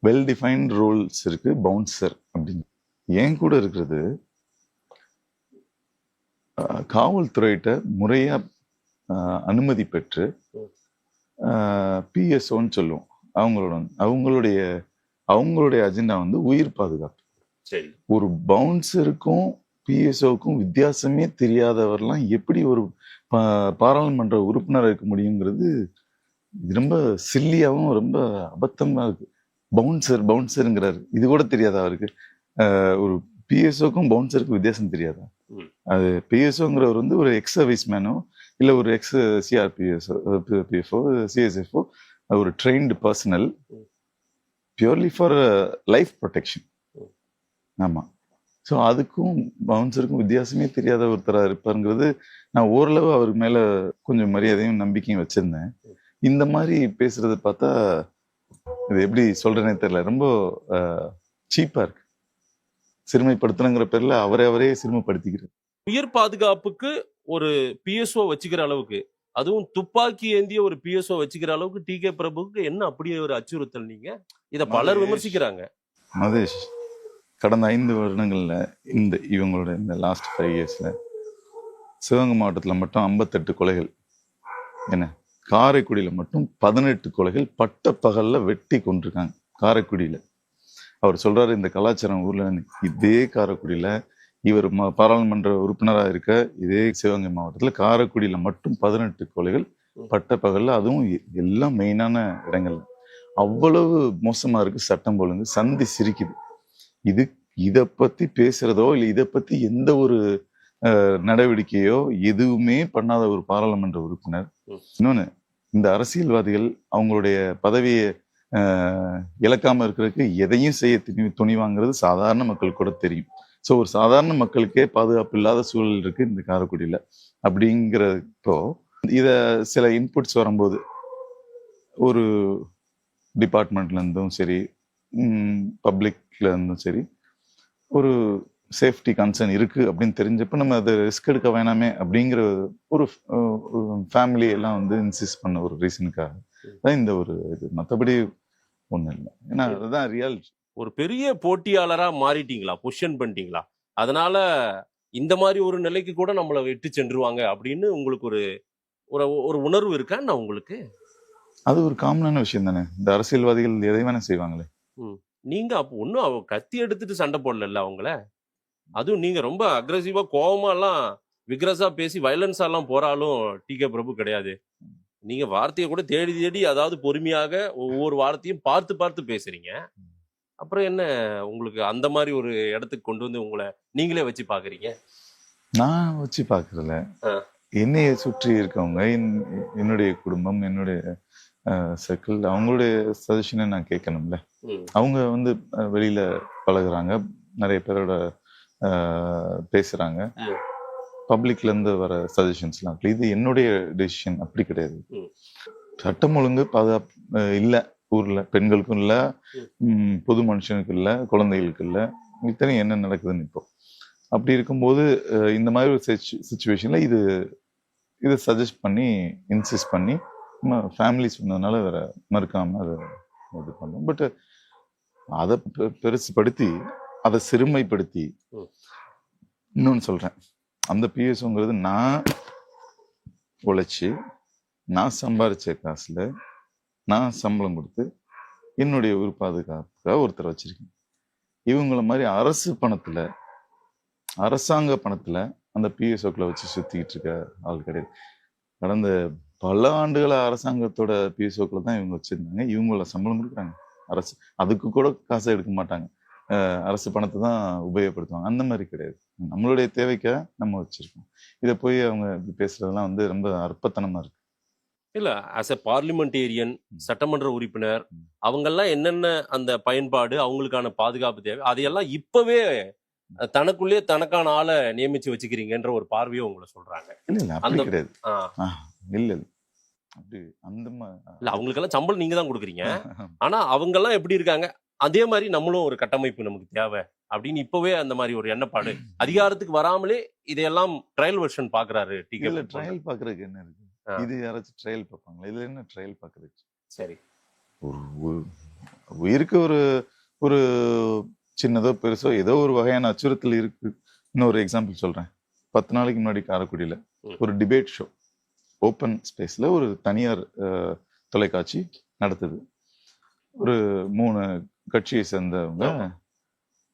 வெல் டிஃபைன்ட் ரோல்ஸ் இருக்கு பவுன்சர் அப்படின்னு. ஏன் கூட இருக்கிறது காவல்துறையிட்ட முறையா அனுமதி பெற்று பிஎஸ்ஓன்னு சொல்லுவோம். அவங்களுடைய அஜெண்டா வந்து உயிர் பாதுகாப்பு. ஒரு பவுன்சருக்கும் பிஎஸ்ஓக்கும் வித்தியாசமே தெரியாதவர்லாம் எப்படி ஒரு பாராளுமன்ற உறுப்பினர் இருக்க முடியுங்கிறது ரொம்ப சில்லியாவும் ரொம்ப அபத்தமா இருக்கு. பவுன்சருங்கிறாரு, இது கூட தெரியாதா அவருக்கு? ஒரு பிஎஸ்ஓக்கும் பவுன்சருக்கும் வித்தியாசம் தெரியாதா? அது பிஎஸ்ஓங்கிறவர் வந்து ஒரு எக்ஸ் சர்வீஸ் மேனோ இல்ல ஒரு எக்ஸ் சிஆர்பிஎஃப்ஓ சிஎஸ்எஃப்ஓ, ஒரு trained personal purely for life protection. ஆமா. ஸோ அதுக்கும் பவுன்சருக்கும் வித்தியாசமே தெரியாத ஒருத்தராக இருப்பாருங்கிறது நான் ஓரளவு அவருக்கு மேல கொஞ்சம் மரியாதையும் நம்பிக்கையும் வச்சிருந்தேன். இந்த மாதிரி பேசுறத பார்த்தா இது எப்படி சொல்றேனே தெரியல, ரொம்ப சீப்பா இருக்கு. சிறுமைப்படுத்தணுங்கிற பேர்ல அவரே சிறுமைப்படுத்திக்கிறார். உயிர் பாதுகாப்புக்கு ஒரு பிஎஸ்ஓ வச்சுக்கிற அளவுக்கு, அதுவும் துப்பாக்கி ஏந்திய ஒரு பிஎஸ்ஓ வச்சுக்கிற அளவுக்கு டிகே பிரபுக்கு என்ன அப்படியே ஒரு அச்சுறுத்தல்? நீங்க இத பலர் விமர்சிக்கிறாங்க. மதேஷ், கடந்த 5 வருடங்கள்ல இவங்களோட இந்த லாஸ்ட் 5 இயர்ஸ்ல சிவகங்கை மாவட்டத்துல மட்டும் 58 கொலைகள், என்ன காரைக்குடியில மட்டும் 18 கொலைகள் பட்ட பகல்ல வெட்டி கொண்டிருக்காங்க. காரைக்குடியில அவர் சொல்றாரு, இந்த கலாச்சாரம் ஊர்ல இதே காரைக்குடியில இவர் பாராளுமன்ற உறுப்பினராக இருக்க இதே சிவகங்கை மாவட்டத்துல காரைக்குடியில மட்டும் 18 கொலைகள் பட்ட பகல்ல, அதுவும் எல்லாம் மெயினான இடங்கள்ல. அவ்வளவு மோசமா இருக்கு சட்டம் ஒழுங்கு. சந்தி சிரிக்குது. இத பத்தி பேசுறதோ இல்ல இத பத்தி எந்த ஒரு நடவடிக்கையோ எதுவுமே பண்ணாத ஒரு பாராளுமன்ற உறுப்பினர். இன்னொன்னு, இந்த அரசியல்வாதிகள் அவங்களுடைய பதவியை இழக்காம இருக்கிறதுக்கு எதையும் செய்ய துணிவாங்கிறது சாதாரண மக்கள் கூட தெரியும். ஸோ ஒரு சாதாரண மக்களுக்கே பாதுகாப்பு இல்லாத சூழல் இருக்கு இந்த காரைக்குடியில. அப்படிங்கிறப்போ இத சில இன்புட்ஸ் வரும்போது ஒரு டிபார்ட்மெண்ட்ல இருந்தும் சரி, பப்ளிக்ல இருந்தும் சரி, ஒரு சேஃப்டி கன்சர்ன் இருக்கு அப்படின்னு தெரிஞ்சப்ப நம்ம அதை ரிஸ்க் எடுக்க வேணாமே அப்படிங்கிற ஒரு ஃபேமிலி எல்லாம் வந்து இன்சிஸ்ட் பண்ண ஒரு ரீசனுக்காக தான் இந்த ஒரு இது. மற்றபடி ஒன்றும் இல்லை. ஏன்னா அதுதான் ரியாலிட்டி. ஒரு பெரிய போட்டியாளரா மாறிட்டீங்களா, பொசிஷன் பண்ணிட்டீங்களா, அதனால இந்த மாதிரி ஒரு நிலைக்கு கூட நம்மளை விட்டு சென்றுவாங்க அப்படின்னு உங்களுக்கு ஒரு ஒரு உணர்வு இருக்கா என்ன உங்களுக்கு? அது ஒரு காமனான விஷயம் தானே. இந்த அரசியல்வாதிகள் எதை வேணா செய்வாங்களே. நீங்க அப்போ ஒன்னும் கத்தி எடுத்துட்டு சண்டை போடல அவங்கள. அதுவும் நீங்க ரொம்ப அக்ரெசிவா கோவமா எல்லாம் விக்ரஸா பேசி வயலன்ஸா எல்லாம் போறாலும் டிகே பிரபு கிடையாது. நீங்க வார்த்தையை கூட தேடி தேடி, அதாவது பொறுமையாக ஒவ்வொரு வார்த்தையும் பார்த்து பார்த்து பேசுறீங்க. அப்புறம் என்ன உங்களுக்கு அந்த மாதிரி ஒரு இடத்துக்கு கொண்டு வந்து உங்களை நீங்களே வச்சு பாக்குறீங்க? நான் வச்சு பாக்குறதுல என்னைய சுற்றி இருக்கவங்க, என்னுடைய குடும்பம், என்னுடைய சர்க்கிள், அவங்களுடைய சஜஷனை நான் கேட்கணும்ல. அவங்க வந்து வெளியில பழகுறாங்க, நிறைய பேரோட பேசுறாங்க, பப்ளிக்ல இருந்து வர சஜஷன்ஸ்லாம். இது என்னுடைய டெசிஷன் அப்படி கிடையாது. சட்டம் ஒழுங்கு பாதுகாப்பு இல்ல ஊர்ல, பெண்களுக்கும் இல்ல, பொது மனுஷனுக்கு இல்ல, குழந்தைகளுக்கு இல்ல. இத்தனை என்ன நடக்குதுன்னு இப்போ அப்படி இருக்கும்போது இந்த மாதிரி ஒரு சிச்சுவேஷன்ல இதை சஜஸ்ட் பண்ணி இன்சிஸ்ட் பண்ணி ஃபேமிலி சொன்னதுனால வேற மறுக்காம அதை இது பண்ணோம். பட் அதை பெருசுப்படுத்தி அதை சிறுமைப்படுத்தி இன்னொன்னு சொல்றேன், அந்த பிஎஸ்ஓங்கிறது நான் உழைச்சி நான் சம்பாரிச்ச காசுல நான் சம்பளம் கொடுத்து என்னுடைய ஒரு பாதுகாப்புக்காக ஒருத்தர் வச்சிருக்கேன். இவங்கள மாதிரி அரசு பணத்துல, அரசாங்க பணத்துல அந்த பிஎஸ்ஓக்களை வச்சு சுத்திக்கிட்டு இருக்க ஆள் கிடையாது. கடந்த பல ஆண்டுகள அரசாங்கத்தோட பிஎஸ்ஓக்களை தான் இவங்க வச்சிருந்தாங்க. இவங்கள சம்பளம் கொடுக்குறாங்க அரசு. அதுக்கு கூட காசை எடுக்க மாட்டாங்க, அரசு பணத்தை தான் உபயோகப்படுத்துவாங்க. அந்த மாதிரி கிடையாது. நம்மளுடைய தேவைக்காக நம்ம வச்சிருக்கோம். இதை போய் அவங்க இப்படி பேசுறதெல்லாம் வந்து ரொம்ப அற்பத்தனமா இருக்கு. இல்ல, ஆஸ் எ பார்லிமெண்டேரியன், சட்டமன்ற உறுப்பினர், அவங்கெல்லாம் என்னென்ன அந்த பயன்பாடு, அவங்களுக்கான பாதுகாப்பு தேவை, அதையெல்லாம் இப்பவே தனக்குள்ளே தனக்கான ஆளை நியமிச்சு வச்சுக்கிறீங்கன்ற ஒரு பார்வையை உங்களை சொல்றாங்க. இல்ல அப்படி கிடையாது. இல்ல அப்படி அந்த இல்ல அவங்களுக்கெல்லாம் சம்பளம் நீங்க தான் கொடுக்குறீங்க. ஆனா அவங்க எல்லாம் எப்படி இருக்காங்க, அதே மாதிரி நம்மளும் ஒரு கட்டமைப்பு நமக்கு தேவை அப்படின்னு இப்பவே அந்த மாதிரி ஒரு எண்ணப்பாடு அதிகாரத்துக்கு வராமலே இதையெல்லாம் ட்ரையல் வெர்ஷன் பாக்குறாரு டிகே. இல்ல ட்ரையல் பாக்குறதுக்கு என்ன இருக்கு? இது யாராச்சும் ட்ரையல் பார்ப்பாங்களா? இதுல என்ன ட்ரையல் பாக்குறதுக்கு? சரி, உயிருக்கு ஒரு ஒரு சின்னதோ பெருசோ ஏதோ ஒரு வகையான அச்சுறுத்தல் இருக்கு. இன்னொரு எக்ஸாம்பிள் சொல்றேன். 10 நாளைக்கு முன்னாடி காரைக்குடியில ஒரு டிபேட் ஷோ ஓப்பன் ஸ்பேஸ்ல ஒரு தனியார் தொலைக்காட்சி நடத்துது. ஒரு 3 கட்சியை சேர்ந்தவங்க,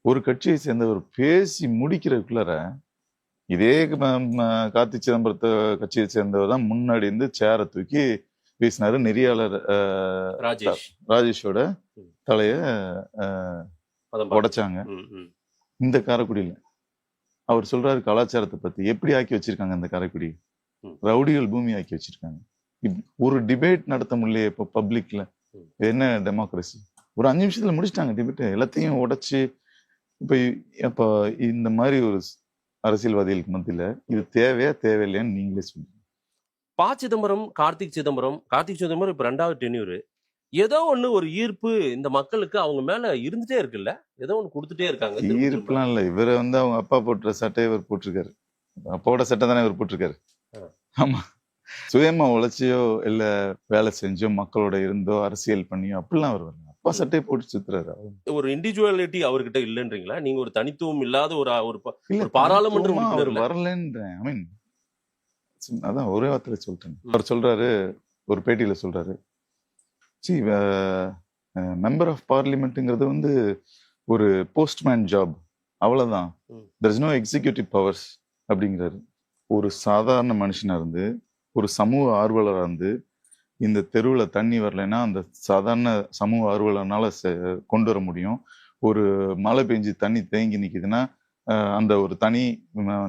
ஒரு கட்சியை சேர்ந்தவர் பேசி முடிக்கிறதுக்குள்ளார இதே கார்த்தி சிதம்பரத்தை கட்சியை சேர்ந்தவர் தான் முன்னாடி இருந்து சேரை தூக்கி வீசினாரு. நெறியாளர் ராஜேஷோட தலைய உடைச்சாங்க. இந்த காரைக்குடியில அவர் சொல்றாரு கலாச்சாரத்தை பத்தி எப்படி ஆக்கி வச்சிருக்காங்க அந்த காரைக்குடி, ரவுடிகள் பூமி ஆக்கி வச்சிருக்காங்க. ஒரு டிபேட் நடத்த முடியல இப்போ பப்ளிக்ல. என்ன டெமோக்ரஸி? ஒரு 5 நிமிஷத்துல முடிச்சிட்டாங்க டிபேட், எல்லாத்தையும் உடைச்சு. இப்ப இந்த மாதிரி ஒரு அரசியல்வாதிகளுக்கு மத்தியில இது தேவையா தேவையில்லையான்னு நீங்களே சொல்லுங்க. சிதம்பரம், கார்த்திக் சிதம்பரம் இப்ப 2வது டென்யூர். ஏதோ ஒண்ணு ஒரு ஈர்ப்பு இந்த மக்களுக்கு அவங்க மேல இருந்துட்டே இருக்குல்ல, ஏதோ ஒண்ணு கொடுத்துட்டே இருக்காங்க. ஈர்ப்புலாம் இல்ல, இவரை அவங்க அப்பா போட்டுற சட்டையை இவர் போட்டிருக்காரு. அப்பாவோட சட்டை தானே இவர் போட்டிருக்காரு. ஆமா, சுயமா உழைச்சியோ இல்ல வேலை செஞ்சோ மக்களோட இருந்தோ அரசியல் பண்ணியோ அப்படிலாம் அவர் வரல. அப்பா சட்டையை போட்டு சுத்துறாரு. ஒரு இண்டிவிஜுவாலிட்டி அவர்கிட்ட இல்லைன்றீங்களா? நீங்க ஒரு தனித்துவம் இல்லாத ஒரு பாராளுமன்ற அவர் வரலன்றேன். ஐ மீன் அதான் ஒரே வார்த்தையில சொல்லிட்டேன். அவர் சொல்றாரு, ஒரு பேட்டியில சொல்றாரு, மெம்பர் ஆஃப் பார்லிமெண்ட்ங்கிறது ஒரு போஸ்ட்மேன் ஜாப், அவ்வளவுதான். there is no executive powers அப்படிங்கிறாரு. ஒரு சாதாரண மனுஷனா இருந்து, ஒரு சமூக ஆர்வலரா இருந்து, இந்த தெருவுல தண்ணி வரலைன்னா அந்த சாதாரண சமூக ஆர்வலர்னால கொண்டு வர முடியும். ஒரு மழை பெஞ்சு தண்ணி தேங்கி நிக்குதுன்னா அந்த ஒரு தனி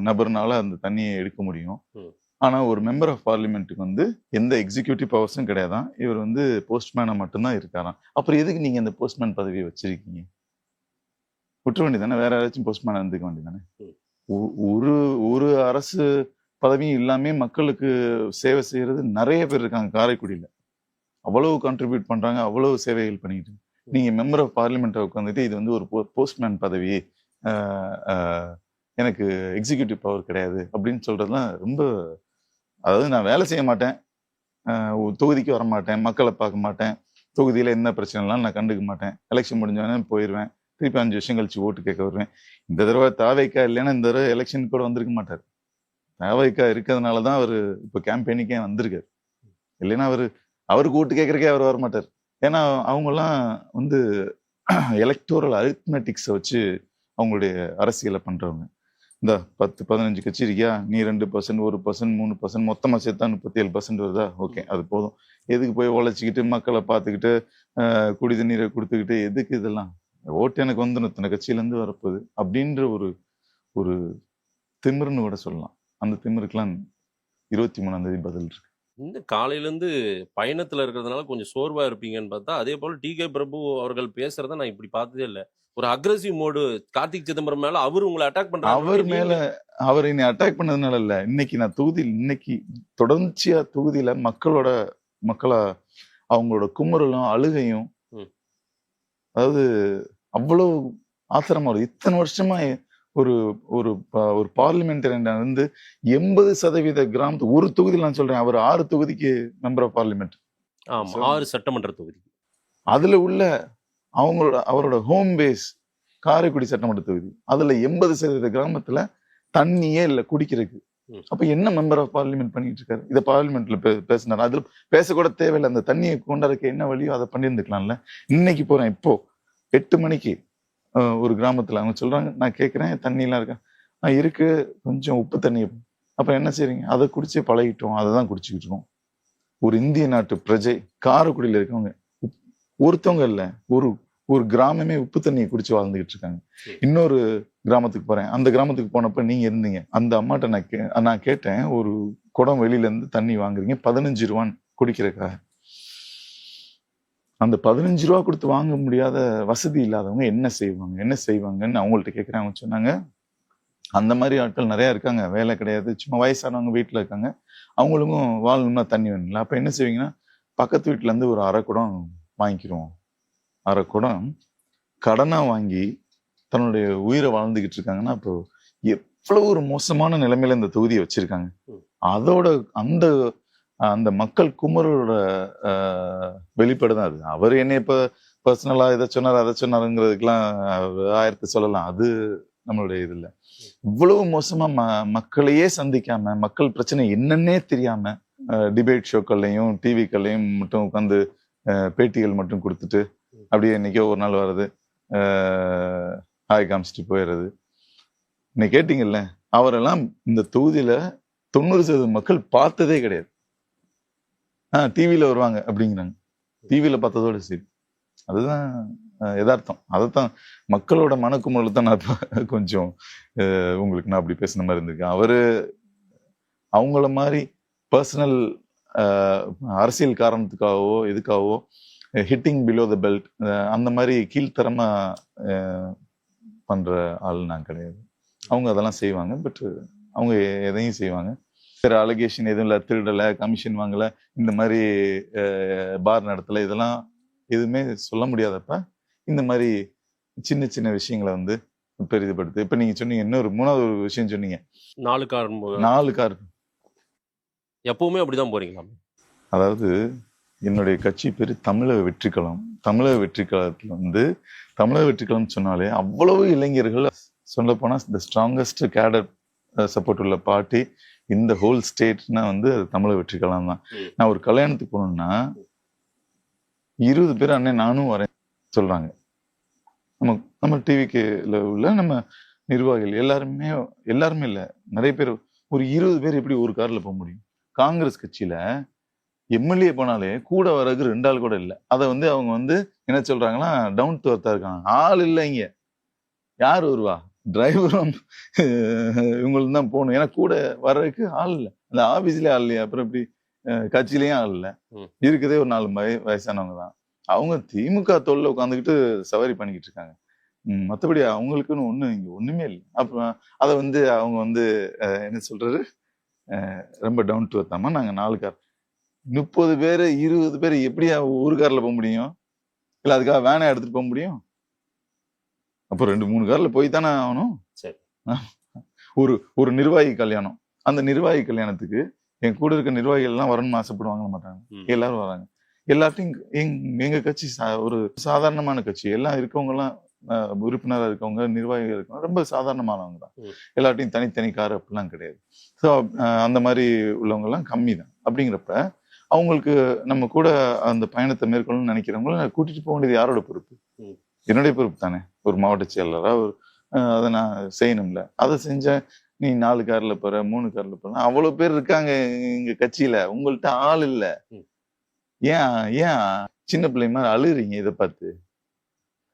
நபர்னால அந்த தண்ணியை எடுக்க முடியும். ஆனா ஒரு மெம்பர் ஆஃப் பார்லிமெண்ட்டுக்கு எந்த எக்ஸிக்யூட்டிவ் பவர்ஸும் கிடையாதான். இவர் போஸ்ட்மேனா மட்டும்தான் இருக்காராம். அப்புறம் எதுக்கு நீங்க இந்த போஸ்ட்மேன் பதவியை வச்சிருக்கீங்க? விட்டுற வேண்டியதானே, வேற யாராச்சும் போஸ்ட்மேனா இருந்துக்க வேண்டியதானே. ஒரு அரசு பதவியும் இல்லாம மக்களுக்கு சேவை செய்யறது நிறைய பேர் இருக்காங்க காரைக்குடியில. அவ்வளவு கான்ட்ரிபியூட் பண்றாங்க, அவ்வளவு சேவைகள் பண்ணிட்டு. நீங்க மெம்பர் ஆஃப் பார்லிமெண்ட் உட்காந்துட்டு இது ஒரு போஸ்ட்மேன் பதவி, எனக்கு எக்ஸிக்யூட்டிவ் பவர் கிடையாது அப்படின்னு சொல்றதுலாம் ரொம்ப, அதாவது நான் வேலை செய்ய மாட்டேன், தொகுதிக்கு வர மாட்டேன், மக்களை பார்க்க மாட்டேன், தொகுதியில என்ன பிரச்சனைலாம் நான் கண்டுக்க மாட்டேன், எலெக்ஷன் முடிஞ்சவனே போயிடுவேன், திருப்பி 5 வருஷம் கழிச்சு ஓட்டு கேட்க வருவேன். இந்த தடவை தாவைக்கா இல்லைன்னா இந்த தடவை எலெக்ஷன் கூட வந்திருக்க மாட்டார். தாவைக்கா இருக்கிறதுனாலதான் அவரு இப்ப கேம்பெயினுக்கே வந்திருக்காரு. இல்லைன்னா அவருக்கு ஓட்டு கேட்கறக்கே அவர் வரமாட்டார். ஏன்னா அவங்கெல்லாம் எலக்டோரல் அரித்மெட்டிக்ஸை வச்சு அவங்களுடைய அரசியலை பண்றவங்க. இந்த 10-15 கட்சி இருக்கியா, நீ 2%, 1%, 3%, மொத்தமா சேர்த்தா 37% வருதா, ஓகே அது போதும். எதுக்கு போய் உழைச்சிக்கிட்டு மக்களை பார்த்துக்கிட்டு குடி தண்ணீரை கொடுத்துக்கிட்டு எதுக்கு இதெல்லாம்? ஓட்டு எனக்கு இத்தனை கட்சியில இருந்து வரப்போகுது அப்படின்ற ஒரு திமிர்னு கூட சொல்லலாம். அந்த திமிருக்கெல்லாம் 23ஆம் தேதி பதில் இருக்கு. இந்த காலையில இருந்து பயணத்துல இருக்கிறதுனால கொஞ்சம் சோர்வா இருப்பீங்கன்னு பார்த்தா, அதே போல டிகே பிரபு அவர்கள் பேசுறத நான் இப்படி பார்த்ததே இல்லை. ஒரு அக்ரெசிவ் மோடு கார்த்திக் சிதம்பரம் மேல அவர் உங்களை அட்டாக் பண்றாரு. அவர் என்னை அட்டாக் பண்ணதுனால இல்ல, இன்னைக்கு தொடர்ச்சியா தொகுதியில மக்களா அவங்களோட குமுறலும் அழுகையும், அதாவது அவ்வளவு ஆத்திரமா வருது. இத்தனை வருஷமா ஒரு பார்லிமெண்டரியன் 80% கிராமத்து ஒரு தொகுதியில் நான் சொல்றேன், அவர் 6 தொகுதிக்கு மெம்பர் ஆஃப் பார்லிமெண்ட், 6 சட்டமன்ற தொகுதி. அதுல உள்ள அவரோட ஹோம் பேஸ் காரைக்குடி சட்டமன்ற தொகுதி. அதுல 80% கிராமத்துல தண்ணியே இல்ல குடிக்கிறதுக்கு. அப்ப என்ன மெம்பர் ஆஃப் பார்லிமெண்ட் பண்ணிட்டு இருக்காரு? இதை பார்லிமெண்ட்ல பேசினாரு. அதுல பேசக்கூட தேவையில்லை. அந்த தண்ணியை கொண்டாடுறதுக்கு என்ன வழியோ அதை பண்ணியிருந்துக்கலாம்ல. இன்னைக்கு போறேன், இப்போ 8 மணிக்கு ஒரு கிராமத்துல அவங்க சொல்றாங்க, நான் கேட்கிறேன் தண்ணி எல்லாம் இருக்கா? இருக்கு, கொஞ்சம் உப்பு தண்ணி. அப்ப என்ன செய்றீங்க? அதை குடிச்சே பழகிட்டோம், அதை தான் குடிச்சுக்கிட்டு இருக்கோம். ஒரு இந்திய நாட்டு பிரஜை காரைக்குடியில இருக்கவங்க ஒருத்தவங்க இல்ல, ஒரு கிராமமே உப்பு தண்ணியை குடிச்சு வாழ்ந்துகிட்டு இருக்காங்க. இன்னொரு கிராமத்துக்கு போறேன், அந்த கிராமத்துக்கு போனப்ப நீங்க இருந்தீங்க. அந்த அம்மாட்ட நான் கேட்டேன், ஒரு குடம் வெளியில இருந்து தண்ணி வாங்குறீங்க 15 ரூபான்னு குடிக்கிறதுக்காக. அந்த 15 ரூபா கொடுத்து வாங்க முடியாத வசதி இல்லாதவங்க என்ன செய்வாங்கன்னு அவங்கள்ட்ட கேட்கிறேன். அவங்க சொன்னாங்க, அந்த மாதிரி ஆட்கள் நிறைய இருக்காங்க, வேலை கிடையாது, சும்மா வயசானவங்க வீட்டில் இருக்காங்க, அவங்களுக்கும் வாழணும்னா தண்ணி வேணும்ல. அப்போ என்ன செய்வீங்கன்னா, பக்கத்து வீட்டுல இருந்து ஒரு அரை குடம் வாங்கிக்கிறோம். அரை குடம் கடனா வாங்கி தன்னுடைய உயிரை வாழ்ந்துகிட்டு இருக்காங்கன்னா, அப்போ எவ்வளவு ஒரு மோசமான நிலைமையில இந்த தொகுதியை வச்சிருக்காங்க. அதோட அந்த அந்த மக்கள் குமரோட வெளிப்பாடுதான் அது. அவர் என்ன இப்ப பர்சனலா இதை சொன்னார் அதை சொன்னாருங்கிறதுக்கெல்லாம் ஆயிரத்தை சொல்லலாம், அது நம்மளுடைய இது இல்லை. இவ்வளவு மோசமா மக்களையே சந்திக்காம, மக்கள் பிரச்சனை என்னன்னே தெரியாம, டிபேட் ஷோக்கள்லையும் டிவிக்கள்லையும் மட்டும் உட்காந்து பேட்டிகள் மட்டும் கொடுத்துட்டு அப்படியே இன்னைக்கோ ஒரு நாள் வர்றது, ஹாய் காமிச்சிட்டு போயிடுறது. இன்னைக்கு கேட்டீங்கல்ல, அவரெல்லாம் இந்த தொகுதியில 90% மக்கள் பார்த்ததே கிடையாது. டிவியில வருவாங்க அப்படிங்கிறாங்க, டிவியில பார்த்ததோட சரி. அதுதான் யதார்த்தம். அதைத்தான் மக்களோட மனக்குமுறல் தான் நான் கொஞ்சம் உங்களுக்கு நான் அப்படி பேசுன மாதிரி இருந்திருக்கேன். அவரு அவங்கள மாதிரி பர்சனல் அரசியல் காரணத்துக்காகவோ எதுக்காகவோ ஹிட்டிங் பிலோ த பெல்ட் அந்த மாதிரி கீழ்த்தரமா பண்ற ஆள் நான் கிடையாது. அவங்க அதெல்லாம் செய்வாங்க, பட் அவங்க எதையும் செய்வாங்க. வேற அலிகேஷன் எதுவும் இல்லை, திருடலை, கமிஷன் வாங்கலை, இந்த மாதிரி பார் நடத்தலை, இதெல்லாம் எதுவுமே சொல்ல முடியாதப்ப இந்த மாதிரி சின்ன சின்ன விஷயங்களை வந்து பெரிதுபடுத்து. இப்ப நீங்க சொன்னீங்க, இன்னொரு மூணாவது ஒரு விஷயம் சொன்னீங்க, 4 கார். எப்பவுமே அப்படிதான் போறீங்களா? அதாவது என்னுடைய கட்சி பேரு தமிழக வெற்றிக்களம். தமிழக வெற்றிக்களத்துல வந்து, தமிழக வெற்றிக்களம் சொன்னாலே அவ்வளவு இளைஞர்கள், சொல்ல போனா த ஸ்ட்ராங்கஸ்ட் கேடர் சப்போர்ட் உள்ள பார்ட்டி இந்த ஹோல் ஸ்டேட்னா வந்து அது தமிழக வெற்றிக்களம் தான். நான் ஒரு கல்யாணத்துக்கு போனோம்னா 20 பேர் அண்ணே நானும் வரேன் சொல்றாங்க. நம்ம டிவிக்கு உள்ள நம்ம நிர்வாகிகள் எல்லாருமே இல்லை, நிறைய பேர், ஒரு 20 பேர் எப்படி ஒரு கார்ல போக முடியும்? காங்கிரஸ் கட்சியில எம்எல்ஏ போனாலே கூட வர்றதுக்கு 2 ஆள் கூட இல்லை. அதை வந்து அவங்க வந்து என்ன சொல்றாங்கன்னா, டவுன் டு அர்த்தா இருக்காங்க, ஆள் இல்லை இங்க, யார் வருவா, டிரைவரும் இவங்களுக்கு தான் போகணும், ஏன்னா கூட வர்றதுக்கு ஆள் இல்லை, அந்த ஆபீஸ்லயே ஆள் இல்லையா, அப்புறம் எப்படி கட்சியிலயும் ஆள் இல்லை, இருக்குதே ஒரு 4 வயசானவங்க தான். அவங்க திமுக தோல்ல உட்காந்துக்கிட்டு சவாரி பண்ணிக்கிட்டு இருக்காங்க. மற்றபடி அவங்களுக்குன்னு இங்க ஒண்ணுமே இல்லை. அப்புறம் அதை வந்து அவங்க வந்து என்ன சொல்றது, ரொம்ப டவுன் டு அர்த்தாமா, நாங்க 4 கார், 30 பேர் 20 பேர் எப்படியா ஒரு கார்ல போக முடியும்? இல்ல அதுக்காக வேனை எடுத்துட்டு போக முடியும்? அப்போ 2-3 கார்ல போய் தானே ஆகணும். ஒரு நிர்வாகி கல்யாணம், அந்த நிர்வாகி கல்யாணத்துக்கு என் கூட இருக்க நிர்வாகிகள் எல்லாம் வரணும்னு ஆசைப்படுவாங்க மாட்டாங்க, எல்லாரும் வராங்க. எல்லாத்தையும் எங்க கட்சி ஒரு சாதாரணமான கட்சி, எல்லாம் இருக்கவங்க எல்லாம் உறுப்பினராக இருக்கவங்க, நிர்வாகிகள் இருக்கவங்க ரொம்ப சாதாரணமானவங்க தான். எல்லாத்தையும் தனித்தனி கார் அப்படிலாம் கிடையாது. ஸோ அந்த மாதிரி உள்ளவங்க எல்லாம் கம்மி தான். அப்படிங்கிறப்ப அவங்களுக்கு நம்ம கூட அந்த பயணத்தை மேற்கொள்ளணும்னு நினைக்கிறவங்கள கூட்டிட்டு போக வேண்டியது யாரோட பொறுப்பு? என்னுடைய பொறுப்பு தானே. ஒரு மாவட்ட செயலரா அதை நான் செய்யணும்ல. அதை செஞ்ச நீ 4 கார்ல போற, 3 கார்ல போற, அவ்வளவு பேர் இருக்காங்க எங்க கட்சியில, உங்கள்கிட்ட ஆள் இல்ல. ஏன் சின்ன பிள்ளை மாதிரி அழுகுறீங்க இதை பார்த்து?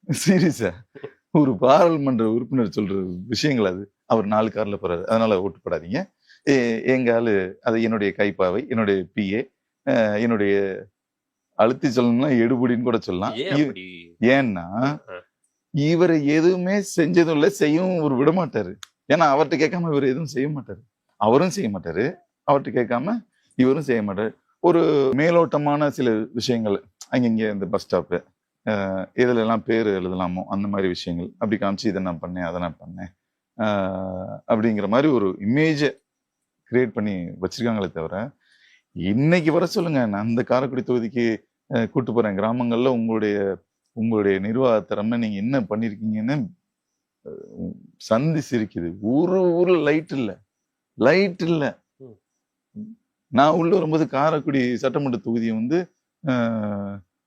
சீரியஸா ஒரு பாராளுமன்ற உறுப்பினர் சொல்ற விஷயங்கள் அது. அவர் 4 கார்ல போறாரு, அதனால ஓட்டு போடாதீங்க. எங்க ஆளு, அது என்னுடைய கைப்பாவை, என்னுடைய பிஏ, என்னுடைய அழுத்தி சொல்லணும்னா எடுபடின்னு கூட சொல்லலாம். ஏன்னா இவரை எதுவுமே செஞ்சதும் இல்லை, செய்யவும் ஒரு விட மாட்டாரு. ஏன்னா அவர்கிட்ட கேட்காம இவர் எதுவும் செய்ய மாட்டாரு, அவரும் செய்ய மாட்டாரு, அவர்கிட்ட கேட்காம இவரும் செய்ய மாட்டாரு. ஒரு மேலோட்டமான சில விஷயங்கள், அங்கங்க இந்த பஸ் ஸ்டாப்பு இதுல எல்லாம் பேர் எழுதலாமோ அந்த மாதிரி விஷயங்கள் அப்படி காமிச்சு, இதை நான் பண்ணேன், அதை நான் பண்ணேன் அப்படிங்கிற மாதிரி ஒரு இமேஜை கிரியேட் பண்ணி வச்சிருக்காங்களே தவிர, இன்னைக்கு வர சொல்லுங்க, நான் அந்த காரைக்குடி தொகுதிக்கு கூட்டு போறேன், கிராமங்கள்ல உங்களுடைய நிர்வாக திறமை நீங்க என்ன பண்ணிருக்கீங்கன்னு சந்தி சிரிக்குது. ஊர்ல லைட் இல்ல. நான் உள்ள வரும்போது காரைக்குடி சட்டமன்ற தொகுதியை வந்து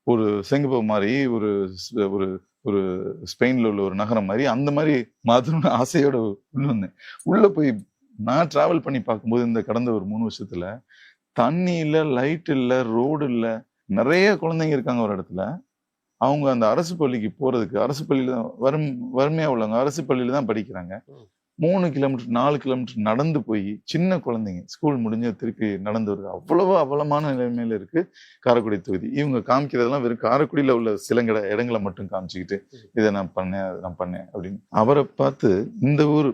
ஒரு செங்கப்ப மாதிரி, ஒரு ஸ்பெயின்ல உள்ள ஒரு நகரம் மாதிரி, அந்த மாதிரி மாத்திரம் ஆசையோட உள்ள வந்தேன். உள்ள போய் நான் டிராவல் பண்ணி பார்க்கும்போது இந்த கடந்த ஒரு 3 வருஷத்துல தண்ணி இல்லை, லைட் இல்லை, ரோடு இல்லை, நிறைய குழந்தைங்க இருக்காங்க ஒரு இடத்துல. அவங்க அந்த அரசு பள்ளிக்கு போறதுக்கு, அரசு பள்ளியில வறுமையா உள்ளவங்க அரசு பள்ளியில தான் படிக்கிறாங்க. 3 கிலோமீட்டர் 4 கிலோமீட்டர் நடந்து போய், சின்ன குழந்தைங்க ஸ்கூல் முடிஞ்ச திருப்பி நடந்து வருது. அவ்வளவு அவலமான நிலைமையில இருக்கு காரைக்குடி தொகுதி. இவங்க காமிக்கிறதெல்லாம் வெறும் காரைக்குடியில உள்ள சில இடங்களை மட்டும் காமிச்சுக்கிட்டு, இதை நான் பண்ணேன், அதை நான் பண்ணேன் அப்படின்னு. அவரை பார்த்து இந்த ஊர்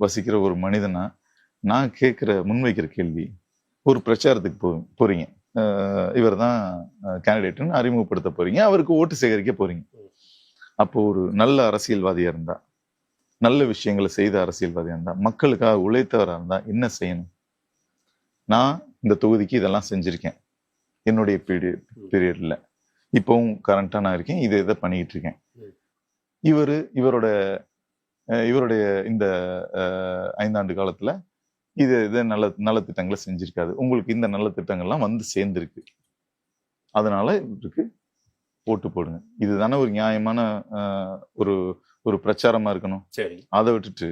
வசிக்கிற ஒரு மனிதனா நான் முன்வைக்கிற கேள்வி, ஒரு பிரச்சாரத்துக்கு போறீங்க, இவர் தான் கேண்டிடேட்னு அறிமுகப்படுத்த போறீங்க, அவருக்கு ஓட்டு சேகரிக்க போறீங்க. அப்போ ஒரு நல்ல அரசியல்வாதியா இருந்தா, நல்ல விஷயங்களை செய்த அரசியல்வாதியா இருந்தா, மக்களுக்காக உழைத்தவரா இருந்தா என்ன செய்யணும்? நான் இந்த தொகுதிக்கு இதெல்லாம் செஞ்சிருக்கேன் என்னுடைய பீரியட்ல, இப்பவும் கரண்டா நான் இருக்கேன், இதை பண்ணிட்டு இருக்கேன். இவருடைய இந்த 5 ஆண்டு காலத்துல இது நல்ல திட்டங்களை செஞ்சிருக்காது, உங்களுக்கு இந்த நல்ல திட்டங்கள்லாம் வந்து சேர்ந்திருக்கு, அதனால இவருக்கு ஓட்டு போடுங்க. இதுதானே ஒரு நியாயமான ஒரு ஒரு பிரச்சாரமா இருக்கணும். சரி, அதை விட்டுட்டு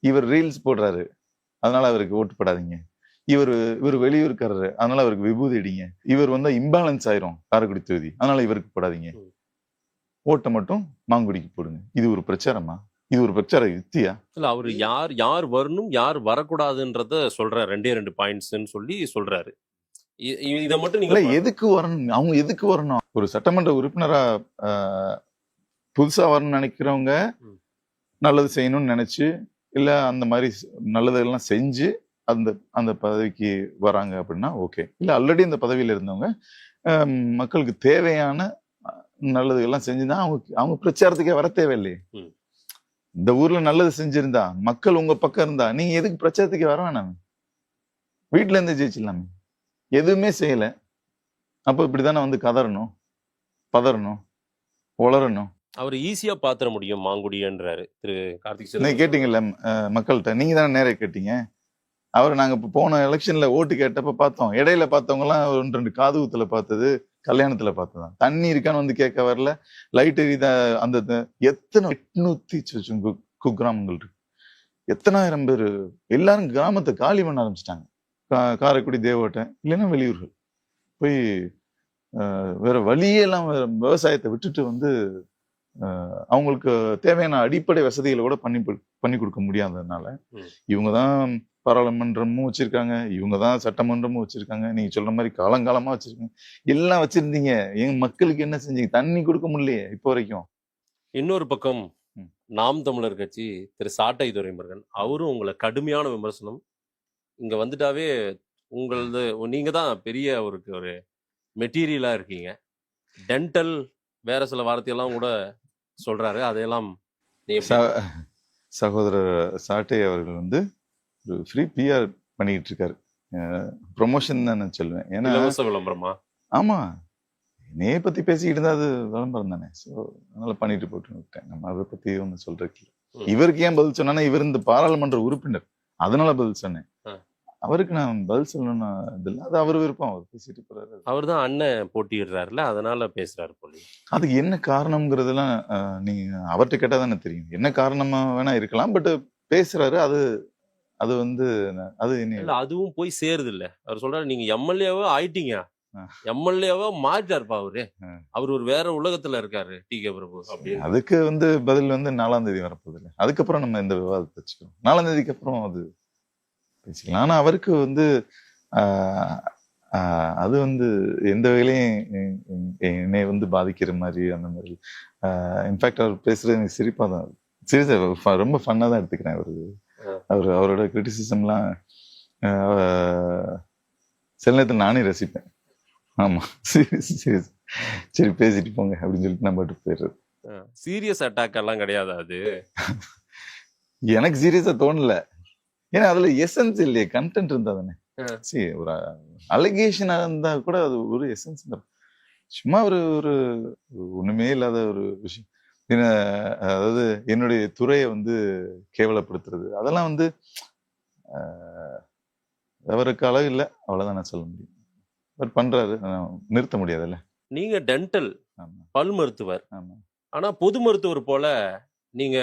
இவர் ரீல்ஸ் போடுறாரு அதனால அவருக்கு ஓட்டு போடாதீங்க, இவர் வெளியூருக்காரரு அதனால அவருக்கு விபூதி அடிங்க, இவர் வந்தா இம்பேலன்ஸ் ஆயிரும் காரைக்குடி தொகுதி அதனால இவருக்கு போடாதீங்க, ஓட்டை மட்டும் மாங்குடிக்கு போடுங்க. இது ஒரு பிரச்சாரமா? இது ஒரு பிரச்சார யுக்தியா? இல்ல அவரு யார் வரணும் யார் வரக்கூடாதுன்றத சொல்ற 2 பாயிண்ட்ஸ்ன்னு சொல்லி சொல்றாரு. இத மட்டும் இல்ல, நீங்க எதுக்கு வரணும்? அவங்க எதுக்கு வரணும்? ஒரு சட்டமன்ற உறுப்பினரா புதுசா வரணும்னு நினைக்கிறவங்க நல்லது செய்யணும்னு நினைச்சு, இல்ல அந்த மாதிரி நல்லதெல்லாம் செஞ்சு அந்த பதவிக்கு வராங்க அப்படின்னா ஓகே. இல்ல ஆல்ரெடி இந்த பதவியில இருந்தவங்க மக்களுக்கு தேவையான நல்லதுகள்லாம் செஞ்சுதான் அவங்க பிரச்சாரத்துக்கே வர தேவையில்லையே. இந்த ஊர்ல நல்லது செஞ்சிருந்தா, மக்கள் உங்க பக்கம் இருந்தா, நீங்க எதுக்கு பிரச்சாரத்துக்கு வர வேணாம்? வீட்டுல இருந்து ஜெயிச்சிடலாமே. எதுவுமே செய்யல, அப்ப இப்படித்தானே வந்து கதறணும், பதறணும், உளரணும். அவர் ஈஸியா பாத்திர முடியும் மாங்குடின்றாரு திரு கார்த்திக். நீங்க கேட்டீங்கல்ல மக்கள்கிட்ட, நீங்க தானே நேரே கேட்டீங்க. அவர் நாங்க போன எலெக்ஷன்ல ஓட்டு கேட்டப்ப பார்த்தோம், இடையில பார்த்தவங்க எல்லாம் 1-2 காது ஊத்துல பார்த்தது, கல்யாணத்துல பார்த்ததான். தண்ணி இருக்கான்னு வந்து கேட்க வரல, லைட் எரியுத அந்த எத்தனை 800 குக்கிராமங்கள் இருக்கு, எத்தனாயிரம் பேர் எல்லாரும் கிராமத்தை காலி பண்ண ஆரம்பிச்சிட்டாங்க. காரைக்குடி, தேவோட்டை, இல்லைன்னா வெளியூர்கள் போய் வேற வழியெல்லாம் விவசாயத்தை விட்டுட்டு வந்து அவங்களுக்கு தேவையான அடிப்படை வசதிகளை கூட பண்ணி கொடுக்க முடியாததுனால இவங்கதான் பாராளுமன்றமும் வச்சிருக்காங்க, இவங்கதான் சட்டமன்றமும் வச்சிருக்காங்க, நீங்க சொல்ற மாதிரி காலங்காலமா வச்சிருக்காங்க, எல்லாம் வச்சிருந்தீங்க. எங்க மக்களுக்கு என்ன செஞ்சீங்க? தண்ணி கொடுக்க முடியலையே இப்போ வரைக்கும். இன்னொரு பக்கம் நாம் தமிழர் கட்சி திரு சாட்டை துரைமுருகன், அவரும் உங்களை கடுமையான விமர்சனம். இங்க வந்துட்டாவே உங்களது நீங்க தான் பெரிய ஒரு மெட்டீரியலா இருக்கீங்க, டென்டல் வேற சில வார்த்தையெல்லாம் கூட சொல்றாரு. அதையெல்லாம் சகோதரர் சாட்டை அவர்கள் வந்து ஒரு ஃப்ரீ பிஆர் பண்ணிட்டு இருக்காரு, ப்ரொமோஷன் தான் நான் சொல்லுவேன். ஏன்னா இலவச விளம்பரமா? ஆமா, என்னைய பத்தி பேசிக்கிட்டு இருந்தா அது விளம்பரம் தானே. ஸோ அதனால பண்ணிட்டு போட்டு விட்டேன். நம்ம அதை பத்தி ஒன்று சொல்றதுக்கு இவருக்கு ஏன் பதில் சொன்னா, இவர் இந்த பாராளுமன்ற உறுப்பினர் அதனால பதில் சொன்னேன். அவருக்கு நான் பதில் சொல்லணும்னா இதில்ல, அது அவர் விருப்பம், அவர் பேசிட்டு போறாரு. அவர் தான் அண்ணன் போட்டியிடுறாருல, அதனால பேசுறாரு போல. அதுக்கு என்ன காரணம்ங்கிறதுலாம் நீங்க அவர்கிட்ட கேட்டா தானே தெரியும். என்ன காரணமா வேணா இருக்கலாம், பட் பேசுறாரு. அது வந்து அது இல்ல, அதுவும் போய் சேருது இல்ல. அவர் சொல்றாரு நீங்க எம்எல்ஏவா ஆயிட்டீங்க, எம்எல்ஏவா மாறிட்டாருப்பா அவரு, அவர் ஒரு வேற உலகத்துல இருக்காரு டி.கே. பிரபு அப்படின்னு. அதுக்கு வந்து பதில் வந்து 4ஆம் தேதி வரப்போகுது இல்லை, அதுக்கப்புறம் நம்ம இந்த விவாதத்தை வச்சுக்கணும். 4ஆம் தேதிக்கு அப்புறம் அது பேசிக்கலாம். ஆனா அவருக்கு வந்து அது வந்து எந்த வகையிலையும் என்னை வந்து பாதிக்கிற மாதிரி அந்த மாதிரி இன்ஃபேக்ட் அவர் பேசுறது எனக்கு சிரிப்பா தான், சீரியஸா ரொம்ப ஃபன்னா தான் எடுத்துக்கிறேன். அவரோட கிரிட்டிசிசம்லாம் சில நேரத்தில் நானே ரசிப்பேன். ஆமா, சரி பேசிட்டு போங்க அப்படின்னு சொல்லிட்டு நம்ம போயிடுறது. சீரியஸ் அட்டாக் எல்லாம் கிடையாது அது. எனக்கு சீரியஸா தோணல, ஏன்னா அதுல எசன்ஸ் இல்லையே, கண்டென்ட் இருந்தா தானே. சரி, ஒரு அலிகேஷனா இருந்தா கூட அது ஒரு எசன்ஸ் தான். சும்மா ஒரு ஒண்ணுமே இல்லாத ஒரு விஷயம், அதாவது என்னுடைய துறையை வந்து கேவலப்படுத்துறது, அதெல்லாம் வந்து அவருக்கு அழகு இல்லை, அவ்வளவுதான் நான் சொல்ல முடியும். பட் பண்றாரு, நிறுத்த முடியாதுல்ல. நீங்க டென்டல் பல் மருத்துவர், ஆனா பொது மருத்துவர் போல நீங்க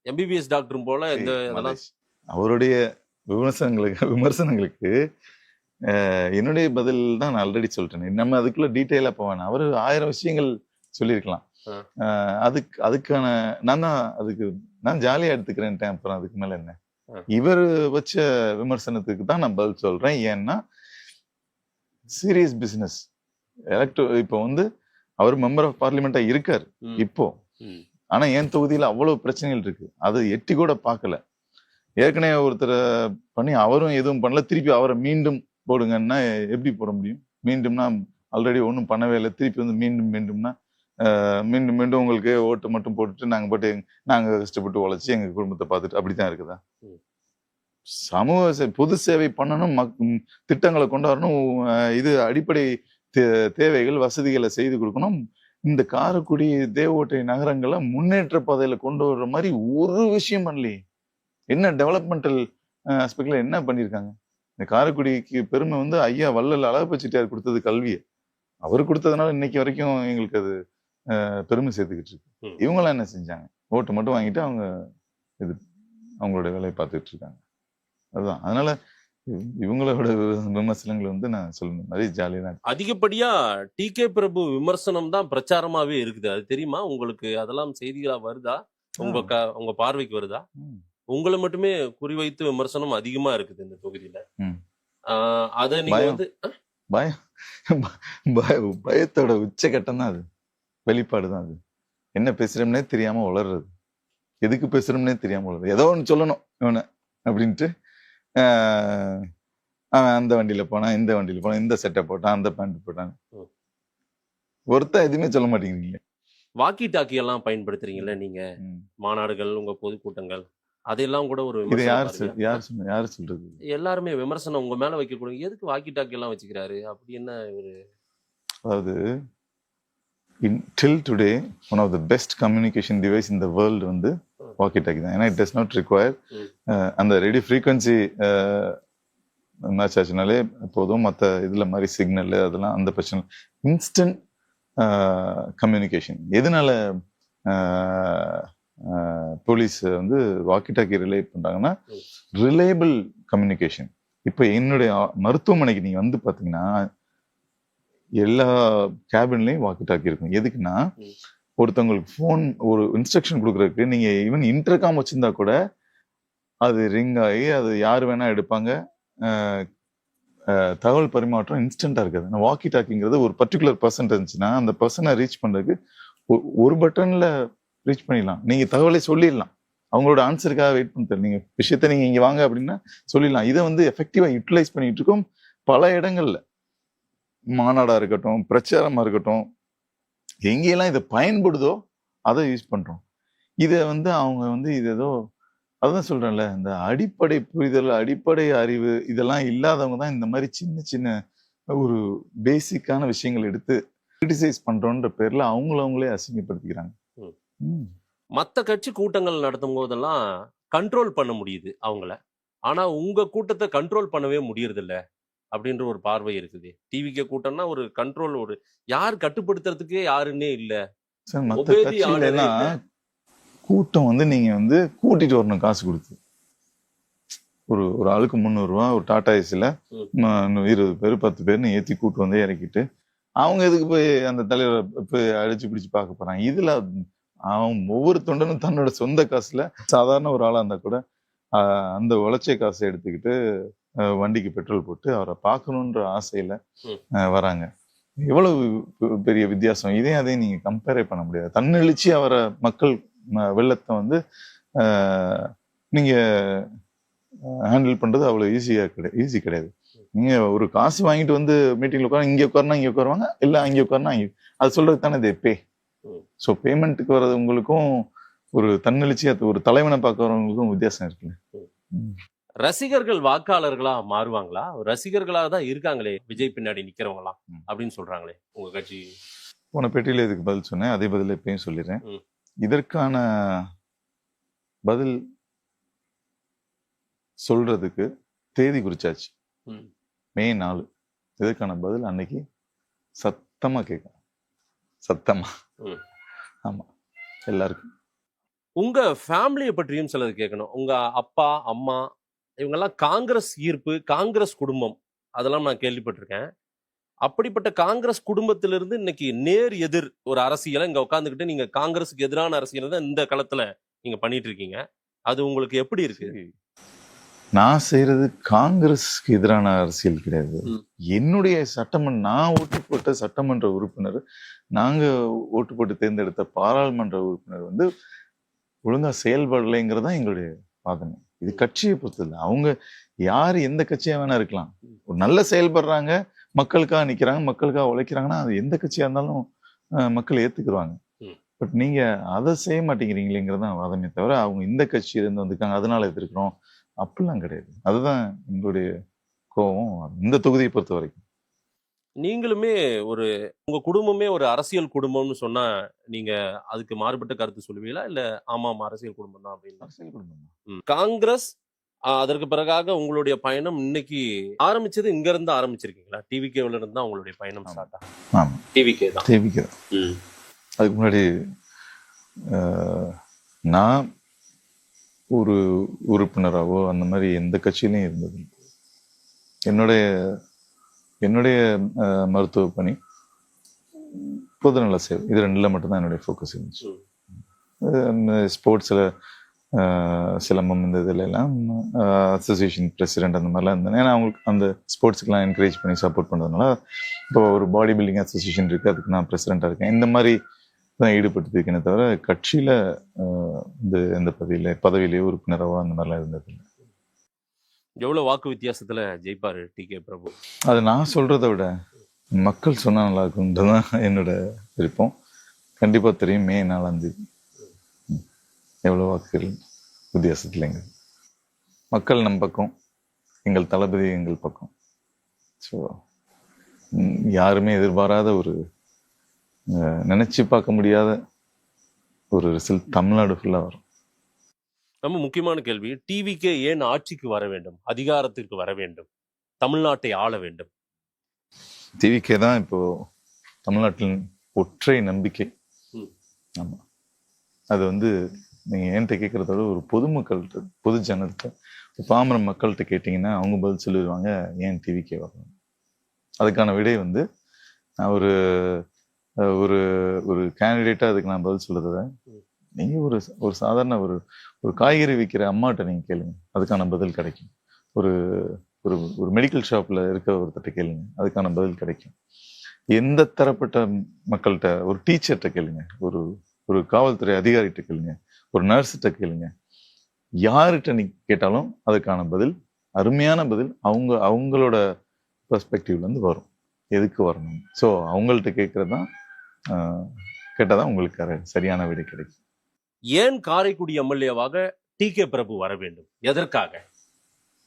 எம்பிபிஎஸ் டாக்டரும் போல இந்த அவருடைய விமர்சனங்களுக்கு என்னுடைய பதில் தான் நான் ஆல்ரெடி சொல்லிட்டேன். நம்ம அதுக்குள்ள டீட்டெயிலா போவேன். அவரு 1000 விஷயங்கள் சொல்லியிருக்கலாம். அதுக்கான நான் ஜாலியா எடுத்துக்கிறேன்ட்டேன். அப்புறம் அதுக்கு மேல என்ன, இவர் வச்ச விமர்சனத்துக்கு தான் நான் பதில் சொல்றேன். ஏன்னா சீரியஸ் பிசினஸ் இப்போ வந்து அவர் மெம்பர் ஆஃப் பார்லிமெண்டா இருக்காரு. இப்போ ஆனா என் தொகுதியில அவ்வளவு பிரச்சனைகள் இருக்கு, அது எட்டி கூட பார்க்கல. ஏற்கனவே ஒருத்தரை பண்ணி அவரும் எதுவும் பண்ணல, திருப்பி அவரை மீண்டும் போடுங்கன்னா எப்படி போட முடியும்? மீண்டும்னா ஆல்ரெடி ஒன்றும் பண்ணவே இல்லை, திருப்பி வந்து மீண்டும்னா மீண்டும் மீண்டும் உங்களுக்கு ஓட்டு மட்டும் போட்டுட்டு நாங்க கஷ்டப்பட்டு உழைச்சி எங்க குடும்பத்தை பார்த்துட்டு அப்படித்தான் இருக்குதா? சமூக பொது சேவை பண்ணணும், திட்டங்களை கொண்டாடணும், இது அடிப்படை தேவைகள் வசதிகளை செய்து கொடுக்கணும். இந்த காரைக்குடி தேவகோட்டை நகரங்களை முன்னேற்ற பாதையில கொண்டு வர்ற மாதிரி ஒரு விஷயம் பண்ணலையே. என்ன டெவலப்மெண்டல் ஆஸ்பெக்ட்ல என்ன பண்ணியிருக்காங்க? இந்த காரைக்குடிக்கு பெருமை வந்து ஐயா வள்ளல் அழகப்ப செட்டியார் கொடுத்தது கல்வியை. அவர் கொடுத்ததுனால இன்னைக்கு வரைக்கும் எங்களுக்கு அது பெருமை சேர்த்துக்கிட்டு இருக்கு. இவங்களாம் என்ன செஞ்சாங்க? ஓட்டு மட்டும் வாங்கிட்டு அவங்களோட வேலையை பார்த்துட்டு இருக்காங்க. அதுதான். அதனால இவங்களோட விமர்சனங்கள் வந்து நான் சொல்லணும் நிறைய ஜாலியா தான். அதிகப்படியா டி.கே. பிரபு விமர்சனம் தான் பிரச்சாரமாவே இருக்குது. அது தெரியுமா உங்களுக்கு? அதெல்லாம் செய்திகளா வருதா? உங்க பார்வைக்கு வருதா? உங்களை மட்டுமே குறிவைத்து விமர்சனம் அதிகமா இருக்குது இந்த தொகுதியில. அத நீங்க வந்து பயத்தோட உச்சகட்டம் தான் அது, வெளிப்பாடுதான் அது. என்ன பேசுறோம்னே தெரியாம வளர்றது, எதுக்கு பேசுறோம்னே தெரியாம வளர்றது. ஏதோ ஒண்ணு சொல்லணும் இவனை அப்படின்ட்டு அவன் அந்த வண்டியில போனான், இந்த வண்டியில போனான், இந்த சட்டை போட்டான், அந்த பேண்ட் போட்டான், ஒருத்தன் எதுவுமே சொல்ல மாட்டேங்கிறீங்க. வாக்கி டாக்கி எல்லாம் பயன்படுத்துறீங்கல்ல நீங்க, மாநாடுகள், உங்க பொதுக்கூட்டங்கள், அதெல்லாம் கூட ஒரு யாரு சொல்றது? எல்லாருமே விமர்சனம் உங்க மேல வைக்கக்கூடிய, எதுக்கு வாக்கி டாக்கி எல்லாம் வச்சுக்கிறாரு அப்படி என்ன ஒரு? அதாவது till today one of the best communication device in the world வந்து வாக்கி டாக்கி தான். ஏன்னா it does not require அந்த ரேடியோ ஃப்ரீக்வன்சி மேட்ச் ஆச்சுனாலே போதும். மற்ற இதுல மாதிரி சிக்னல் அதெல்லாம் அந்த பிரச்சனை. Instant communication. எதனால போலீஸ் வந்து வாக்கி டாக்கி ரிலே பண்றாங்கன்னா ரிலேபிள் கம்யூனிகேஷன். இப்ப என்னுடைய மருத்துவமனைக்கு நீங்க வந்து பாத்தீங்கன்னா எல்லா கேபின்லயும் வாக்கி டாக்கி இருக்கும். எதுக்குன்னா ஒருத்தவங்களுக்கு போன் ஒரு இன்ஸ்ட்ரக்ஷன் கொடுக்கறதுக்கு நீங்க ஈவன் இன்டர்காம் வச்சிருந்தா கூட அது ரிங் ஆகி அது யாரு வேணா எடுப்பாங்க. தகவல் பரிமாற்றம் இன்ஸ்டன்டா இருக்காது. வாக்கி டாக்கிங்கிறது ஒரு பர்டிகுலர் பர்சன் இருந்துச்சுன்னா அந்த பர்சனை ரீச் பண்றதுக்கு ஒரு பட்டன்ல ரீச் பண்ணிடலாம். நீங்க தகவலை சொல்லிடலாம், அவங்களோட ஆன்சருக்காக வெயிட் பண்ண தெரியல. நீங்க விஷயத்த நீங்க இங்க வாங்க அப்படின்னா சொல்லிடலாம். இதை வந்து எஃபெக்டிவா யூட்டிலைஸ் பண்ணிட்டு இருக்கோம் பல இடங்கள்ல. மாநாடா இருக்கட்டும், பிரச்சாரமா இருக்கட்டும், எங்கெல்லாம் இதை பயன்படுதோ அதை யூஸ் பண்றோம். இதை வந்து அவங்க வந்து இது ஏதோ அதான் சொல்றேன்ல, இந்த அடிப்படை புரிதல், அடிப்படை அறிவு இதெல்லாம் இல்லாதவங்க தான் இந்த மாதிரி சின்ன சின்ன ஒரு பேசிக்கான விஷயங்கள் எடுத்து கிரிட்டிசைஸ் பண்றோன்ற பேர்ல அவங்களே அசிங்கப்படுத்திக்கிறாங்க. மற்ற கட்சி கூட்டங்கள் நடத்தும் போதெல்லாம் கண்ட்ரோல் பண்ண முடியுது அவங்கள, ஆனா உங்க கூட்டத்தை கண்ட்ரோல் பண்ணவே முடியறது இல்ல அப்படின்ற ஒரு பார்வை இருக்குது. டிவிக்கு கூட்டம்னா ஒரு கண்ட்ரோல், ஒரு யார் கட்டுப்படுத்துறதுக்கே யாருன்னே இல்ல. மற்ற கட்சியில எல்லாம் கூட்டம் வந்து நீங்க வந்து கூட்டிட்டு வரணும் காசு கொடுத்து. ஒரு ஆளுக்கு 300 ரூபா ஒரு டாடா ஏசில 20 பேர் 10 பேர்னு ஏத்தி கூட்டு வந்து இறக்கிட்டு அவங்க எதுக்கு போய் அந்த தலைவரை போய் அடிச்சு பிடிச்சு பார்க்க போறாங்க? இதுல அவன் ஒவ்வொரு தொண்டனும் தன்னோட சொந்த காசுல, சாதாரண ஒரு ஆளா இருந்தா கூட அந்த உழைச்ச காசை எடுத்துக்கிட்டு வண்டிக்கு பெட்ரோல் போட்டு அவரை பார்க்கணுன்ற ஆசையில வராங்க. எவ்வளவு பெரிய வித்தியாசம்! அதையும் நீங்க கம்பேரே பண்ண முடியாது. தன்னெழுச்சி அவரை மக்கள் வெள்ளத்தை வந்து நீங்க ஹேண்டில் பண்றது அவ்வளவு ஈஸி கிடையாது. நீங்க ஒரு காசு வாங்கிட்டு வந்து மீட்டிங்ல உட்கார, இங்க உட்காரனா இங்க உட்காருவாங்க, இல்ல அங்க உட்காரனா அங்க, அது சொல்றது தானே இது பே. ஸோ பேமெண்ட்டுக்கு வர்றது உங்களுக்கும் ஒரு தன்னெழுச்சியா ஒரு தலைவனை பார்க்க வரவங்களுக்கும் வித்தியாசம் இருக்குல்ல. ரசிகர்கள் வாக்காளர்களா மாறுவாங்களா? ரசிகர்களா தான் இருக்காங்களே விஜய் பின்னாடி நிக்கிறவங்களாம் அப்படின்னு சொல்றாங்களே உங்க கட்சி. போன பேட்டியில இதுக்கு பதில் சொன்னேன், அதே பதில இப்பயும் சொல்லிடுறேன். இதற்கான பதில் சொல்றதுக்கு தேதி குறிச்சாச்சு, மே 4. இதற்கான பதில் அன்னைக்கு சத்தமா கேட்கும், சத்தமா. ஆமா, எல்லாருக்கும். உங்க ஃபேமிலியை பற்றியும் சிலது கேட்கணும். உங்க அப்பா அம்மா இவங்கெல்லாம் காங்கிரஸ் ஈர்ப்பு, காங்கிரஸ் குடும்பம், அதெல்லாம் நான் கேள்விப்பட்டிருக்கேன். அப்படிப்பட்ட காங்கிரஸ் குடும்பத்திலிருந்து இன்னைக்கு நேர் எதிர் ஒரு அரசியலை இங்க உட்காந்துக்கிட்டு நீங்க காங்கிரஸுக்கு எதிரான அரசியல் தான் இந்த களத்துல நீங்க பண்ணிட்டு இருக்கீங்க. அது உங்களுக்கு எப்படி இருக்கு? நான் செய்யறது காங்கிரஸ்க்கு எதிரான அரசியல் கிடையாது. ம். என்னுடைய சட்டமன்ற நான் ஓட்டு போட்ட சட்டமன்ற உறுப்பினர், நாங்க ஓட்டு போட்டு தேர்ந்தெடுத்த பாராளுமன்ற உறுப்பினர் வந்து ஒழுங்கா செயல்படலைங்கிறது தான் எங்களுடைய வாதனை. இது கட்சியை பொறுத்தது இல்லை. அவங்க யாரு எந்த கட்சியா வேணா இருக்கலாம். ஒரு நல்ல செயல்படுறாங்க, மக்களுக்காக நிக்கிறாங்க, மக்களுக்காக உழைக்கிறாங்கன்னா அது எந்த கட்சியா இருந்தாலும் மக்கள் ஏத்துக்குருவாங்க. ம். பட் நீங்க அதை செய்ய மாட்டேங்கிறீங்களேங்கிறது தான் வாதமே தவிர அவங்க இந்த கட்சியில இருந்து வந்திருக்காங்க அதனால எதிர்க்கிறோம் அப்படிலாம் கிடையாது. அதுதான் எங்களுடைய கோபம் இந்த தொகுதியை பொறுத்த வரைக்கும். நீங்களுமே ஒரு உங்க குடும்பமே ஒரு அரசியல் குடும்பம்னு சொன்னா நீங்க அதுக்கு மாறுபட்ட கருத்து சொல்லுவீங்களா இல்ல ஆமாம் அரசியல் குடும்பம் தான் அப்படின்னு? அரசியல் குடும்பம் தான். காங்கிரஸ் அதற்கு பிறகாக உங்களுடைய பயணம் இன்னைக்கு ஆரம்பிச்சது இங்க இருந்து ஆரம்பிச்சிருக்கீங்களா? டிவிகேல இருந்து தான் உங்களுடைய பயணம் ஸ்டார்ட் ஆகும். ஆமா, டிவிகே தான். தேவிக்கு தான். ம். அதுக்கு முன்னாடி அஹ், நான் ஒரு உறுப்பினராவோ அந்த மாதிரி எந்த கட்சியிலையும் இருந்தது இல்லை. என்னுடைய என்னுடைய மருத்துவ பணி, பொதுநல சேவை, இது ரெண்டுல மட்டும்தான் என்னுடைய ஃபோக்கஸ் இருந்துச்சு. ஸ்போர்ட்ஸில் சிலம்பம் இந்த இதுல எல்லாம் அசோசியேஷன் பிரசிடென்ட் அந்த மாதிரிலாம் இருந்தேன். ஏன்னா அவங்களுக்கு அந்த ஸ்போர்ட்ஸுக்கெல்லாம் என்கரேஜ் பண்ணி சப்போர்ட் பண்ணுறதுனால இப்போ ஒரு பாடி பில்டிங் அசோசியேஷன் இருக்குது, அதுக்கு நான் பிரசிடெண்ட்டாக இருக்கேன். இந்த மாதிரி தான் ஈடுபட்டு இருக்கேனே தவிர கட்சியில் இந்த பதவியிலேயே உறுப்பினராவோ அந்த மாதிரிலாம் இருந்தது. எவ்வளவு வாக்கு வித்தியாசத்துல ஜெயிப்பாரு டிகே பிரபு? அது நான் சொல்றதை விட மக்கள் சொன்னா நல்லா இருக்கும்ன்றதான் என்னோட விருப்பம். கண்டிப்பா தெரியும் மே 4ஆம் தேதி எவ்வளவு வாக்குகள் வித்தியாசத்துலங்க. மக்கள் நம் பக்கம், எங்கள் தளபதி எங்கள் பக்கம். ஸோ யாருமே எதிர்பாராத ஒரு நினைச்சு பார்க்க முடியாத ஒரு ரிசல்ட் தமிழ்நாடு ஃபுல்லா வரும். ரொம்ப முக்கியமான கேள்வி, டிவிகே ஏன் ஆட்சிக்கு வர வேண்டும், அதிகாரத்திற்கு வர வேண்டும், தமிழ்நாட்டை ஆள வேண்டும்? டிவிகே தான் இப்போ தமிழ்நாட்டின் ஒற்றை நம்பிக்கை. ம். ஆமா, அது வந்து நீங்க என்கிட்ட கேட்கறத விட ஒரு பொதுமக்கள்கிட்ட, பொது ஜனத்தை, பாமர மக்கள்கிட்ட கேட்டீங்கன்னா அவங்க பதில் சொல்லிடுவாங்க ஏன் டிவிகே வரணும். அதுக்கான விடை வந்து நான் ஒரு ஒரு ஒரு கேண்டிடேட்டா அதுக்கு நான் பதில் சொல்றத நீங்க ஒரு சாதாரண ஒரு காய்கறி விற்கிற அம்மாட்ட நீங்க கேளுங்க, அதுக்கான பதில் கிடைக்கும். ஒரு ஒரு ஒரு மெடிக்கல் ஷாப்ல இருக்க ஒருத்தட்ட கேளுங்க, அதுக்கான பதில் கிடைக்கும். எந்த தரப்பட்ட மக்கள்கிட்ட, ஒரு டீச்சர்கிட்ட கேளுங்க, ஒரு காவல்துறை அதிகாரிகிட்ட கேளுங்க, ஒரு நர்ஸ்கிட்ட கேளுங்க, யார்கிட்ட நீ கேட்டாலும் அதுக்கான பதில், அருமையான பதில் அவங்களோட பெர்ஸ்பெக்டிவ்ல இருந்து வரும். எதுக்கு வரணும்? ஸோ அவங்கள்ட்ட கேட்கறதான் கேட்டாதான் உங்களுக்கு சரியான விடை கிடைக்கும். ஏன் காரைக்குடி எம்எல்ஏவாக டிகே பிரபு வர வேண்டும்? எதற்காக?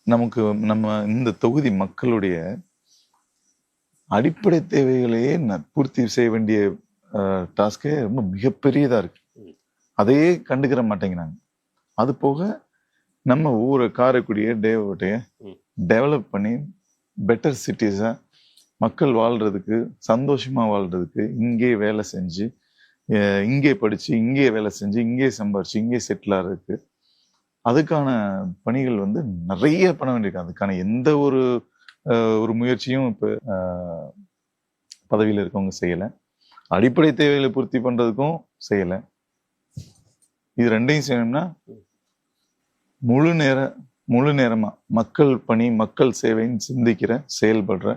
நம்ம இந்த தொகுதி மக்களுடைய அடிப்படை தேவைகளையே பூர்த்தி செய்ய வேண்டிய டாஸ்கே ரொம்ப மிகப்பெரியதா இருக்கு. அதையே கண்டுக்கிற மாட்டேங்கிறாங்க. அது போக நம்ம ஊரை காரைக்குடியை டெவலப் பண்ணி பெட்டர் சிட்டிஸா மக்கள் வாழ்றதுக்கு, சந்தோஷமா வாழ்றதுக்கு, இங்கே வேலை செஞ்சு, இங்கே படிச்சு, இங்கே வேலை செஞ்சு, இங்கே சம்பாரிச்சு, இங்கே செட்டில் ஆகிறதுக்கு அதுக்கான பணிகள் வந்து நிறைய பண்ண வேண்டியிருக்கு. அதுக்கான எந்த ஒரு முயற்சியும் இப்போ பதவியில் இருக்கவங்க செய்யலை. அடிப்படை தேவைகளை பூர்த்தி பண்றதுக்கும் செய்யலை. இது ரெண்டையும் செய்யணும்னா முழு நேரமா மக்கள் பணி, மக்கள் சேவைன்னு சிந்திக்கிற, செயல்படுற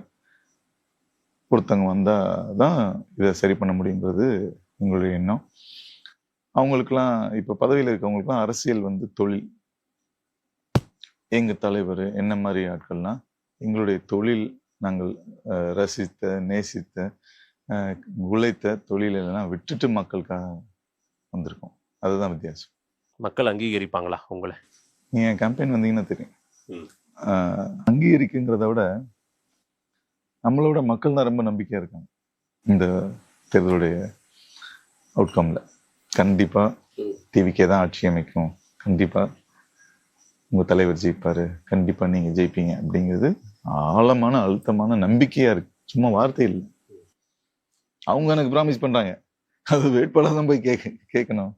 ஒருத்தவங்க வந்தாதான் இதை சரி பண்ண முடியுங்கிறது எங்களுடைய எண்ணம். அவங்களுக்கெல்லாம் இப்ப பதவியில் இருக்கவங்களுக்குலாம் அரசியல் வந்து தொழில். எங்க தலைவர் என்ன மாதிரி ஆட்கள்லாம் எங்களுடைய தொழில், நாங்கள் ரசித்த, நேசித்த, உழைத்த தொழிலெல்லாம் விட்டுட்டு மக்களுக்காக வந்திருக்கோம். அதுதான் வித்தியாசம். மக்கள் அங்கீகரிப்பாங்களா உங்களை? நீங்க கேம்பெயின் வந்தீங்கன்னா தெரியும். அங்கீகரிக்குங்கிறத விட நம்மளோட மக்கள் தான் ரொம்ப நம்பிக்கையா இருக்காங்க இந்த தேர்தலுடைய அவுட்கம்ல. கண்டிப்பா டிவிகே தான் ஆட்சி அமைக்கும், கண்டிப்பா உங்க தலைவர் ஜெயிப்பாரு, கண்டிப்பா நீங்க ஜெயிப்பீங்க அப்படிங்கிறது ஆழமான அழுத்தமான நம்பிக்கையா இருக்கு. சும்மா வார்த்தை இல்லை. அவங்க எனக்கு ப்ராமிஸ் பண்றாங்க, அது வேட்பாளர் தான் போய் கேட்கணும்.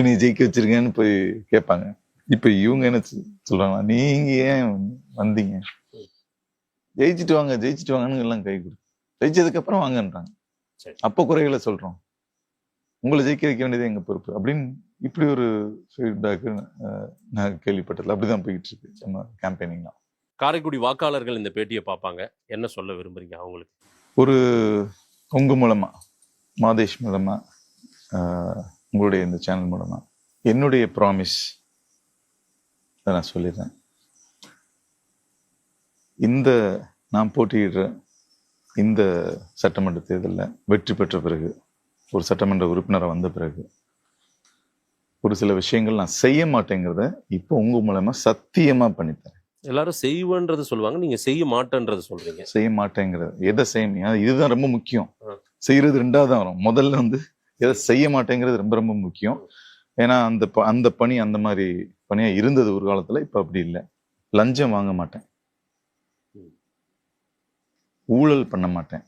நீ ஜெயிக்க வச்சிருக்கேன்னு போய் கேட்பாங்க. இப்ப இவங்க என்ன சொல்றாங்க, நீங்க ஏன் வந்தீங்க, ஜெயிச்சுட்டு வாங்கன்னு எல்லாம் கை கொடு, ஜெயிச்சதுக்கு அப்புறம் வாங்கன்றாங்க. அப்போ குறைகளை சொல்றோம். உங்களை ஜெயிக்க வைக்க வேண்டியது எங்க பொறுப்பு அப்படின்னு இப்படி ஒரு ஃபீட்பேக்கு நான் கேள்விப்பட்டதில்ல. அப்படிதான் போயிட்டு இருக்கு நம்ம கேம்பெயினிங்லாம். காரைக்குடி வாக்காளர்கள் இந்த பேட்டியை பார்ப்பாங்க, என்ன சொல்ல விரும்புறீங்க அவங்களுக்கு? ஒரு உங்க மூலமா, மாதேஷ் மூலமா, உங்களுடைய இந்த சேனல் மூலமா என்னுடைய ப்ராமிஸ் நான் சொல்லிடுறேன். இந்த நான் போட்டியிடுற இந்த சட்டமன்ற தேர்தலில் வெற்றி பெற்ற பிறகு, ஒரு சட்டமன்ற உறுப்பினராக வந்த பிறகு, ஒரு சில விஷயங்கள் நான் செய்ய மாட்டேங்கிறத இப்போ உங்க மூலமா சத்தியமா பண்ணித்தரேன். எல்லாரும் செய்வேன்றது சொல்லுவாங்க, நீங்க செய்ய மாட்டேன்றது சொல்றீங்க. செய்ய மாட்டேங்கிறது எதை செய்ய, இதுதான் ரொம்ப முக்கியம். செய்யறது ரெண்டாவது தான் வரும். முதல்ல எதை செய்ய மாட்டேங்கிறது ரொம்ப ரொம்ப முக்கியம். ஏன்னா அந்த பணி அந்த மாதிரி பணியா இருந்தது ஒரு காலத்துல, இப்ப அப்படி இல்லை. லஞ்சம் வாங்க மாட்டேன், ஊழல் பண்ண மாட்டேன்,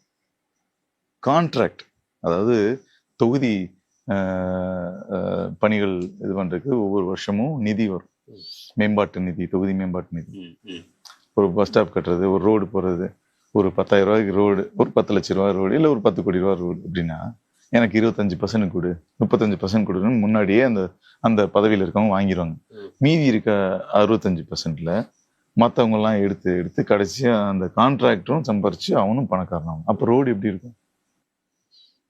கான்ட்ராக்ட், அதாவது தொகுதி பணிகள் இது பண்றதுக்கு ஒவ்வொரு வருஷமும் நிதி வரும், மேம்பாட்டு நிதி, தொகுதி மேம்பாட்டு நிதி. ஒரு பஸ் ஸ்டாப் கட்டுறது, ஒரு ரோடு போடுறது, ஒரு 10,000 ரூபாய்க்கு ரோடு, ஒரு 10 லட்சம் ரூபாய் ரோடு, இல்லை ஒரு 10 கோடி ரூபாய் ரோடு அப்படின்னா எனக்கு 25% கொடு, 35% கொடுன்னு முன்னாடியே அந்த பதவியில் இருக்கவங்க வாங்கிடுவாங்க. மீதி இருக்க 65%ல மற்றவங்க எல்லாம் எடுத்து கடைசியா அந்த கான்ட்ராக்டரும் சம்பாரிச்சு அவனும் பணக்காரனாகும். அப்ப ரோடு எப்படி இருக்கும்?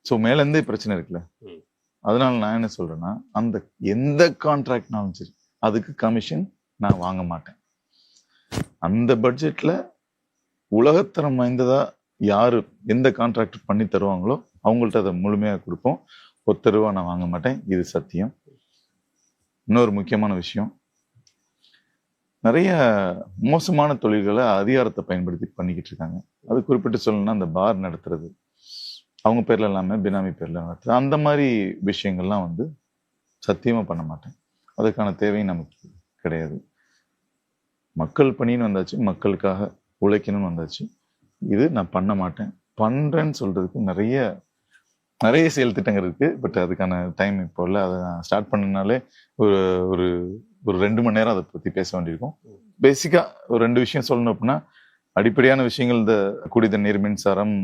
ஸோ மேலேருந்தே பிரச்சனை இருக்குல்ல. அதனால நான் என்ன சொல்றேன்னா, அந்த எந்த கான்ட்ராக்ட்னாலும் சரி அதுக்கு கமிஷன் நான் வாங்க மாட்டேன். அந்த பட்ஜெட்ல உலகத்தரம் வாய்ந்ததா யாரு எந்த கான்ட்ராக்ட் பண்ணி தருவாங்களோ அவங்கள்ட்ட அதை முழுமையா கொடுப்போம். 1 ரூபா நான் வாங்க மாட்டேன், இது சத்தியம். இன்னொரு முக்கியமான விஷயம், நிறைய மோசமான தொழில்களை அதிகாரத்தை பயன்படுத்தி பண்ணிக்கிட்டு இருக்காங்க. அது குறிப்பிட்டு சொல்லணும்னா அந்த பார் நடத்துறது, அவங்க பேர்ல இல்லாம பினாமி பேர்ல நடத்துறது, அந்த மாதிரி விஷயங்கள்லாம் சத்தியமா பண்ண மாட்டேன். அதுக்கான தேவை நமக்கு கிடையாது. மக்கள் பணின்னு வந்தாச்சு, மக்களுக்காக உழைக்கணும்னு வந்தாச்சு. இது நான் பண்ண மாட்டேன். பண்றேன்னு சொல்றதுக்கு நிறைய செயல் திட்டங்கள் இருக்கு. பட் அதுக்கான டைம் இப்போ இல்லை. அதை நான் ஸ்டார்ட் பண்ணனாலே ஒரு ஒரு 2 மணி நேரம் அதை பத்தி பேச வேண்டியிருக்கும். பேசிக்கா ஒரு 2 விஷயம் சொல்லணும் அப்படின்னா, அடிப்படையான விஷயங்கள் இந்த குடிதண்ணீர், மின்சாரம்,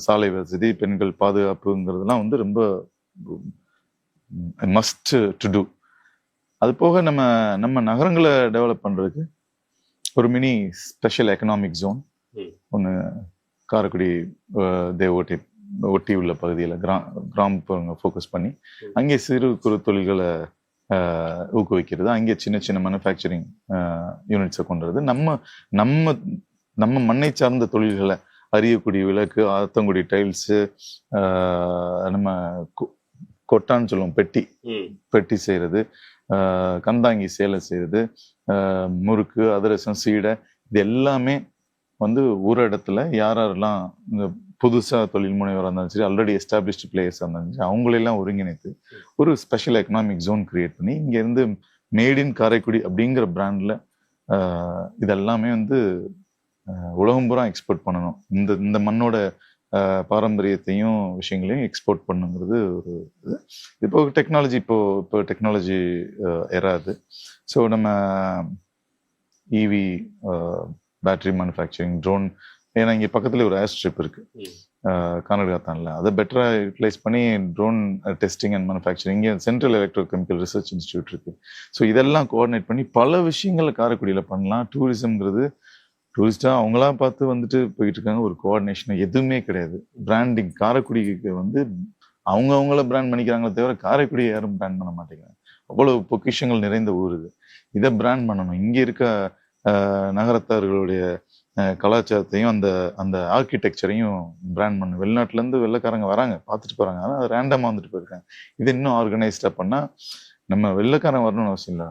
சாலை வசதி, பெண்கள் பாதுகாப்புங்கிறதுலாம் ரொம்ப மஸ்ட் டு டூ. அது போக நம்ம நகரங்களை டெவலப் பண்றதுக்கு ஒரு மினி ஸ்பெஷல் எக்கனாமிக் ஜோன் ஒன்று காரைக்குடி தேவோட்டை ஒட்டி உள்ள பகுதியில் கிராமப்புறங்க ஃபோக்கஸ் பண்ணி அங்கே சிறு குறு தொழில்களை ஊக்குவிக்கிறது, அங்கே சின்ன சின்ன மேனுஃபேக்சரிங் யூனிட்ஸை கொண்டு வரது, நம்ம மண்ணை சார்ந்த தொழில்களை, அரியக்குடி விளக்கு, ஆத்தங்குடி டைல்ஸு, நம்ம கொட்டான்னு சொல்லுவோம், பெட்டி செய்யறது, கந்தாங்கி சேலை செய்யறது, முறுக்கு, அதிரசம், சீடை, இது எல்லாமே ஒரு இடத்துல யாரெல்லாம் இந்த புதுசா தொழில் முனைவராக இருந்தாலும் சரி, ஆல்ரெடி எஸ்டாப்ளிஷ்டு பிளேயர்ஸாக இருந்தாலும் சரி, அவங்களெல்லாம் ஒருங்கிணைத்து ஒரு ஸ்பெஷல் எக்கனாமிக் ஜோன் கிரியேட் பண்ணி இங்கேருந்து மேட் இன் காரைக்குடி அப்படிங்கிற பிராண்ட்ல இதெல்லாமே உலகம் பூரா எக்ஸ்போர்ட் பண்ணணும். இந்த மண்ணோட பாரம்பரியத்தையும் விஷயங்களையும் எக்ஸ்போர்ட் பண்ணுங்கிறது ஒரு இது. இப்போ டெக்னாலஜி எறாது. ஸோ நம்ம இவி, பேட்டரி மேனுஃபேக்சரிங், ட்ரோன், ஏன்னா இங்கே பக்கத்துல ஒரு ஏர் ஸ்ட்ரிப் இருக்கு கர்நாடகாத்தான்ல, அதை பெட்டரா யூட்டிலைஸ் பண்ணி ட்ரோன் டெஸ்டிங் அண்ட் மேனுஃபேக்சரிங் இங்கே சென்ட்ரல் எலக்ட்ரோகெமிக்கல் ரிசர்ச் இன்ஸ்டியூட் இருக்கு. ஸோ இதெல்லாம் கோஆர்டினேட் பண்ணி பல விஷயங்களை காரைக்குடியில பண்ணலாம். டூரிசம்ங்கிறது டூரிஸ்டா அவங்களா பார்த்து போயிட்டு இருக்காங்க. ஒரு கோஆர்டினேஷன் எதுவுமே கிடையாது. பிராண்டிங் காரைக்குடிக்கு அவங்கள பிராண்ட் பண்ணிக்கிறாங்களே தவிர காரைக்குடியை யாரும் பிராண்ட் பண்ண மாட்டேங்கிறாங்க. அவ்வளவு பொக்கிஷங்கள் நிறைந்த ஊர் இது. இதை பிராண்ட் பண்ணணும். இங்க இருக்க நகரத்தார்களுடைய கலாச்சாரத்தையும் அந்த ஆர்கிடெக்சரையும் பிராண்ட் பண்ணணும். வெளிநாட்டுல இருந்து வெள்ளைக்காரங்க வராங்க, பார்த்துட்டு போறாங்க, ஆனால் அது ரேண்டமா போயிருக்காங்க. இது இன்னும் ஆர்கனைஸ்டா பண்ணா, நம்ம வெள்ளைக்காரன் வரணும்னு அவசியம் இல்லை.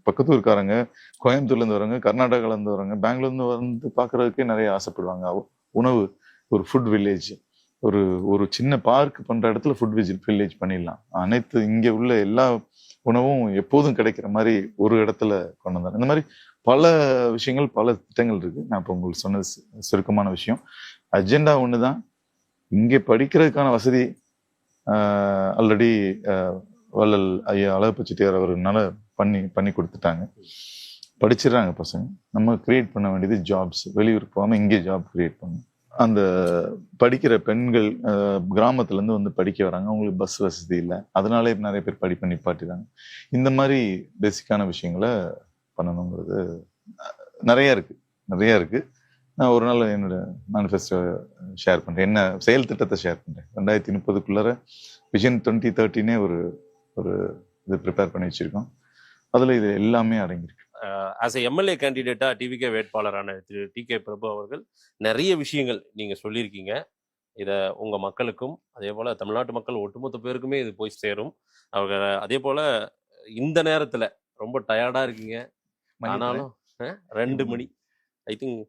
பக்கத்தூர்காரங்க, கோயம்புத்தூர்ல இருந்து வரவங்க, கர்நாடகால இருந்து வரவங்க, பெங்களூர்ல இருந்து பாக்குறதுக்கே நிறைய ஆசைப்படுவாங்க. உணவு, ஒரு ஃபுட் வில்லேஜ், ஒரு சின்ன பார்க் பண்ற இடத்துல ஃபுட் வில்லேஜ் பண்ணிடலாம். அனைத்து இங்க உள்ள எல்லா உணவும் எப்போதும் கிடைக்கிற மாதிரி ஒரு இடத்துல கொண்டு வந்தாங்க. இந்த மாதிரி பல விஷயங்கள், பல திட்டங்கள் இருக்கு. நான் இப்போ உங்களுக்கு சொன்னது சுருக்கமான விஷயம். அஜெண்டா ஒண்ணுதான். இங்கே படிக்கிறதுக்கான வசதி ஆல்ரெடி வள்ளல் ஐயா அழகப்ப செட்டியார் அவர்னால பண்ணி கொடுத்துட்டாங்க. படிச்சிடறாங்க பசங்க. நம்ம கிரியேட் பண்ண வேண்டியது ஜாப்ஸ். வெளியூர் போகாம இங்கே ஜாப் கிரியேட் பண்ணணும். அந்த படிக்கிற பெண்கள் கிராமத்துல இருந்து வந்து படிக்க வராங்க, அவங்களுக்கு பஸ் வசதி இல்லை, அதனாலே நிறைய பேர் படிப்பை நிப்பாட்டிறாங்க. இந்த மாதிரி பேசிக்கான விஷயங்களை பண்ணணுங்கிறது நிறைய இருக்கு. நான் ஒரு நாள் என்னோட மேனிஃபெஸ்டோ ஷேர் பண்றேன், என்ன செயல் திட்டத்தை ஷேர் பண்றேன். 2030 விஷன் 2030 ஒரு ஒரு இது ப்ரிப்பேர் பண்ணி வச்சிருக்கோம். அதுல இது எல்லாமே அடங்கியிருக்கு. ஆஸ் எ எம்எல்ஏ கேண்டிடேட்டா டிவிகே வேட்பாளரான திரு டி.கே. பிரபு அவர்கள் நிறைய விஷயங்கள் நீங்க சொல்லியிருக்கீங்க. இதை உங்க மக்களுக்கும் அதே போல தமிழ்நாட்டு மக்கள் ஒட்டுமொத்த பேருக்குமே இது போய் சேரும். அவங்க அதே போல இந்த நேரத்துல ரொம்ப டயர்டா இருக்கீங்க, ஆனாலும் 2 மணி, ஐ திங்க்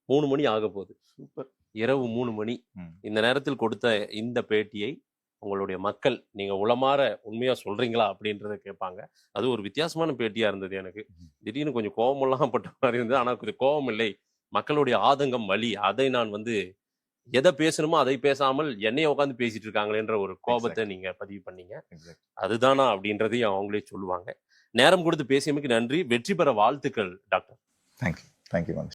3 மணி ஆக போகுது, சூப்பர், இரவு 3 மணி. இந்த நேரத்தில் கொடுத்த இந்த பேட்டியை உங்களுடைய மக்கள் நீங்க உளமாற உண்மையா சொல்றீங்களா அப்படின்றத கேட்பாங்க. அது ஒரு வித்தியாசமான பேட்டியா இருந்தது எனக்கு. திடீர்னு கொஞ்சம் கோபமெல்லாம் பட்ட மாதிரி இருந்தது. ஆனா கொஞ்சம் கோபம் இல்லை, மக்களுடைய ஆதங்கம், வலி, அதை நான் வந்து எதை பேசணுமோ அதை பேசாமல் என்னைய உட்காந்து பேசிட்டு இருக்காங்களேன்ற ஒரு கோபத்தை நீங்க பதிவு பண்ணீங்க. அதுதானா அப்படின்றதையும் அவங்களே சொல்லுவாங்க. நேரம் கொடுத்து பேசியமைக்கு நன்றி. வெற்றி பெற வாழ்த்துக்கள் டாக்டர். தேங்க்யூ.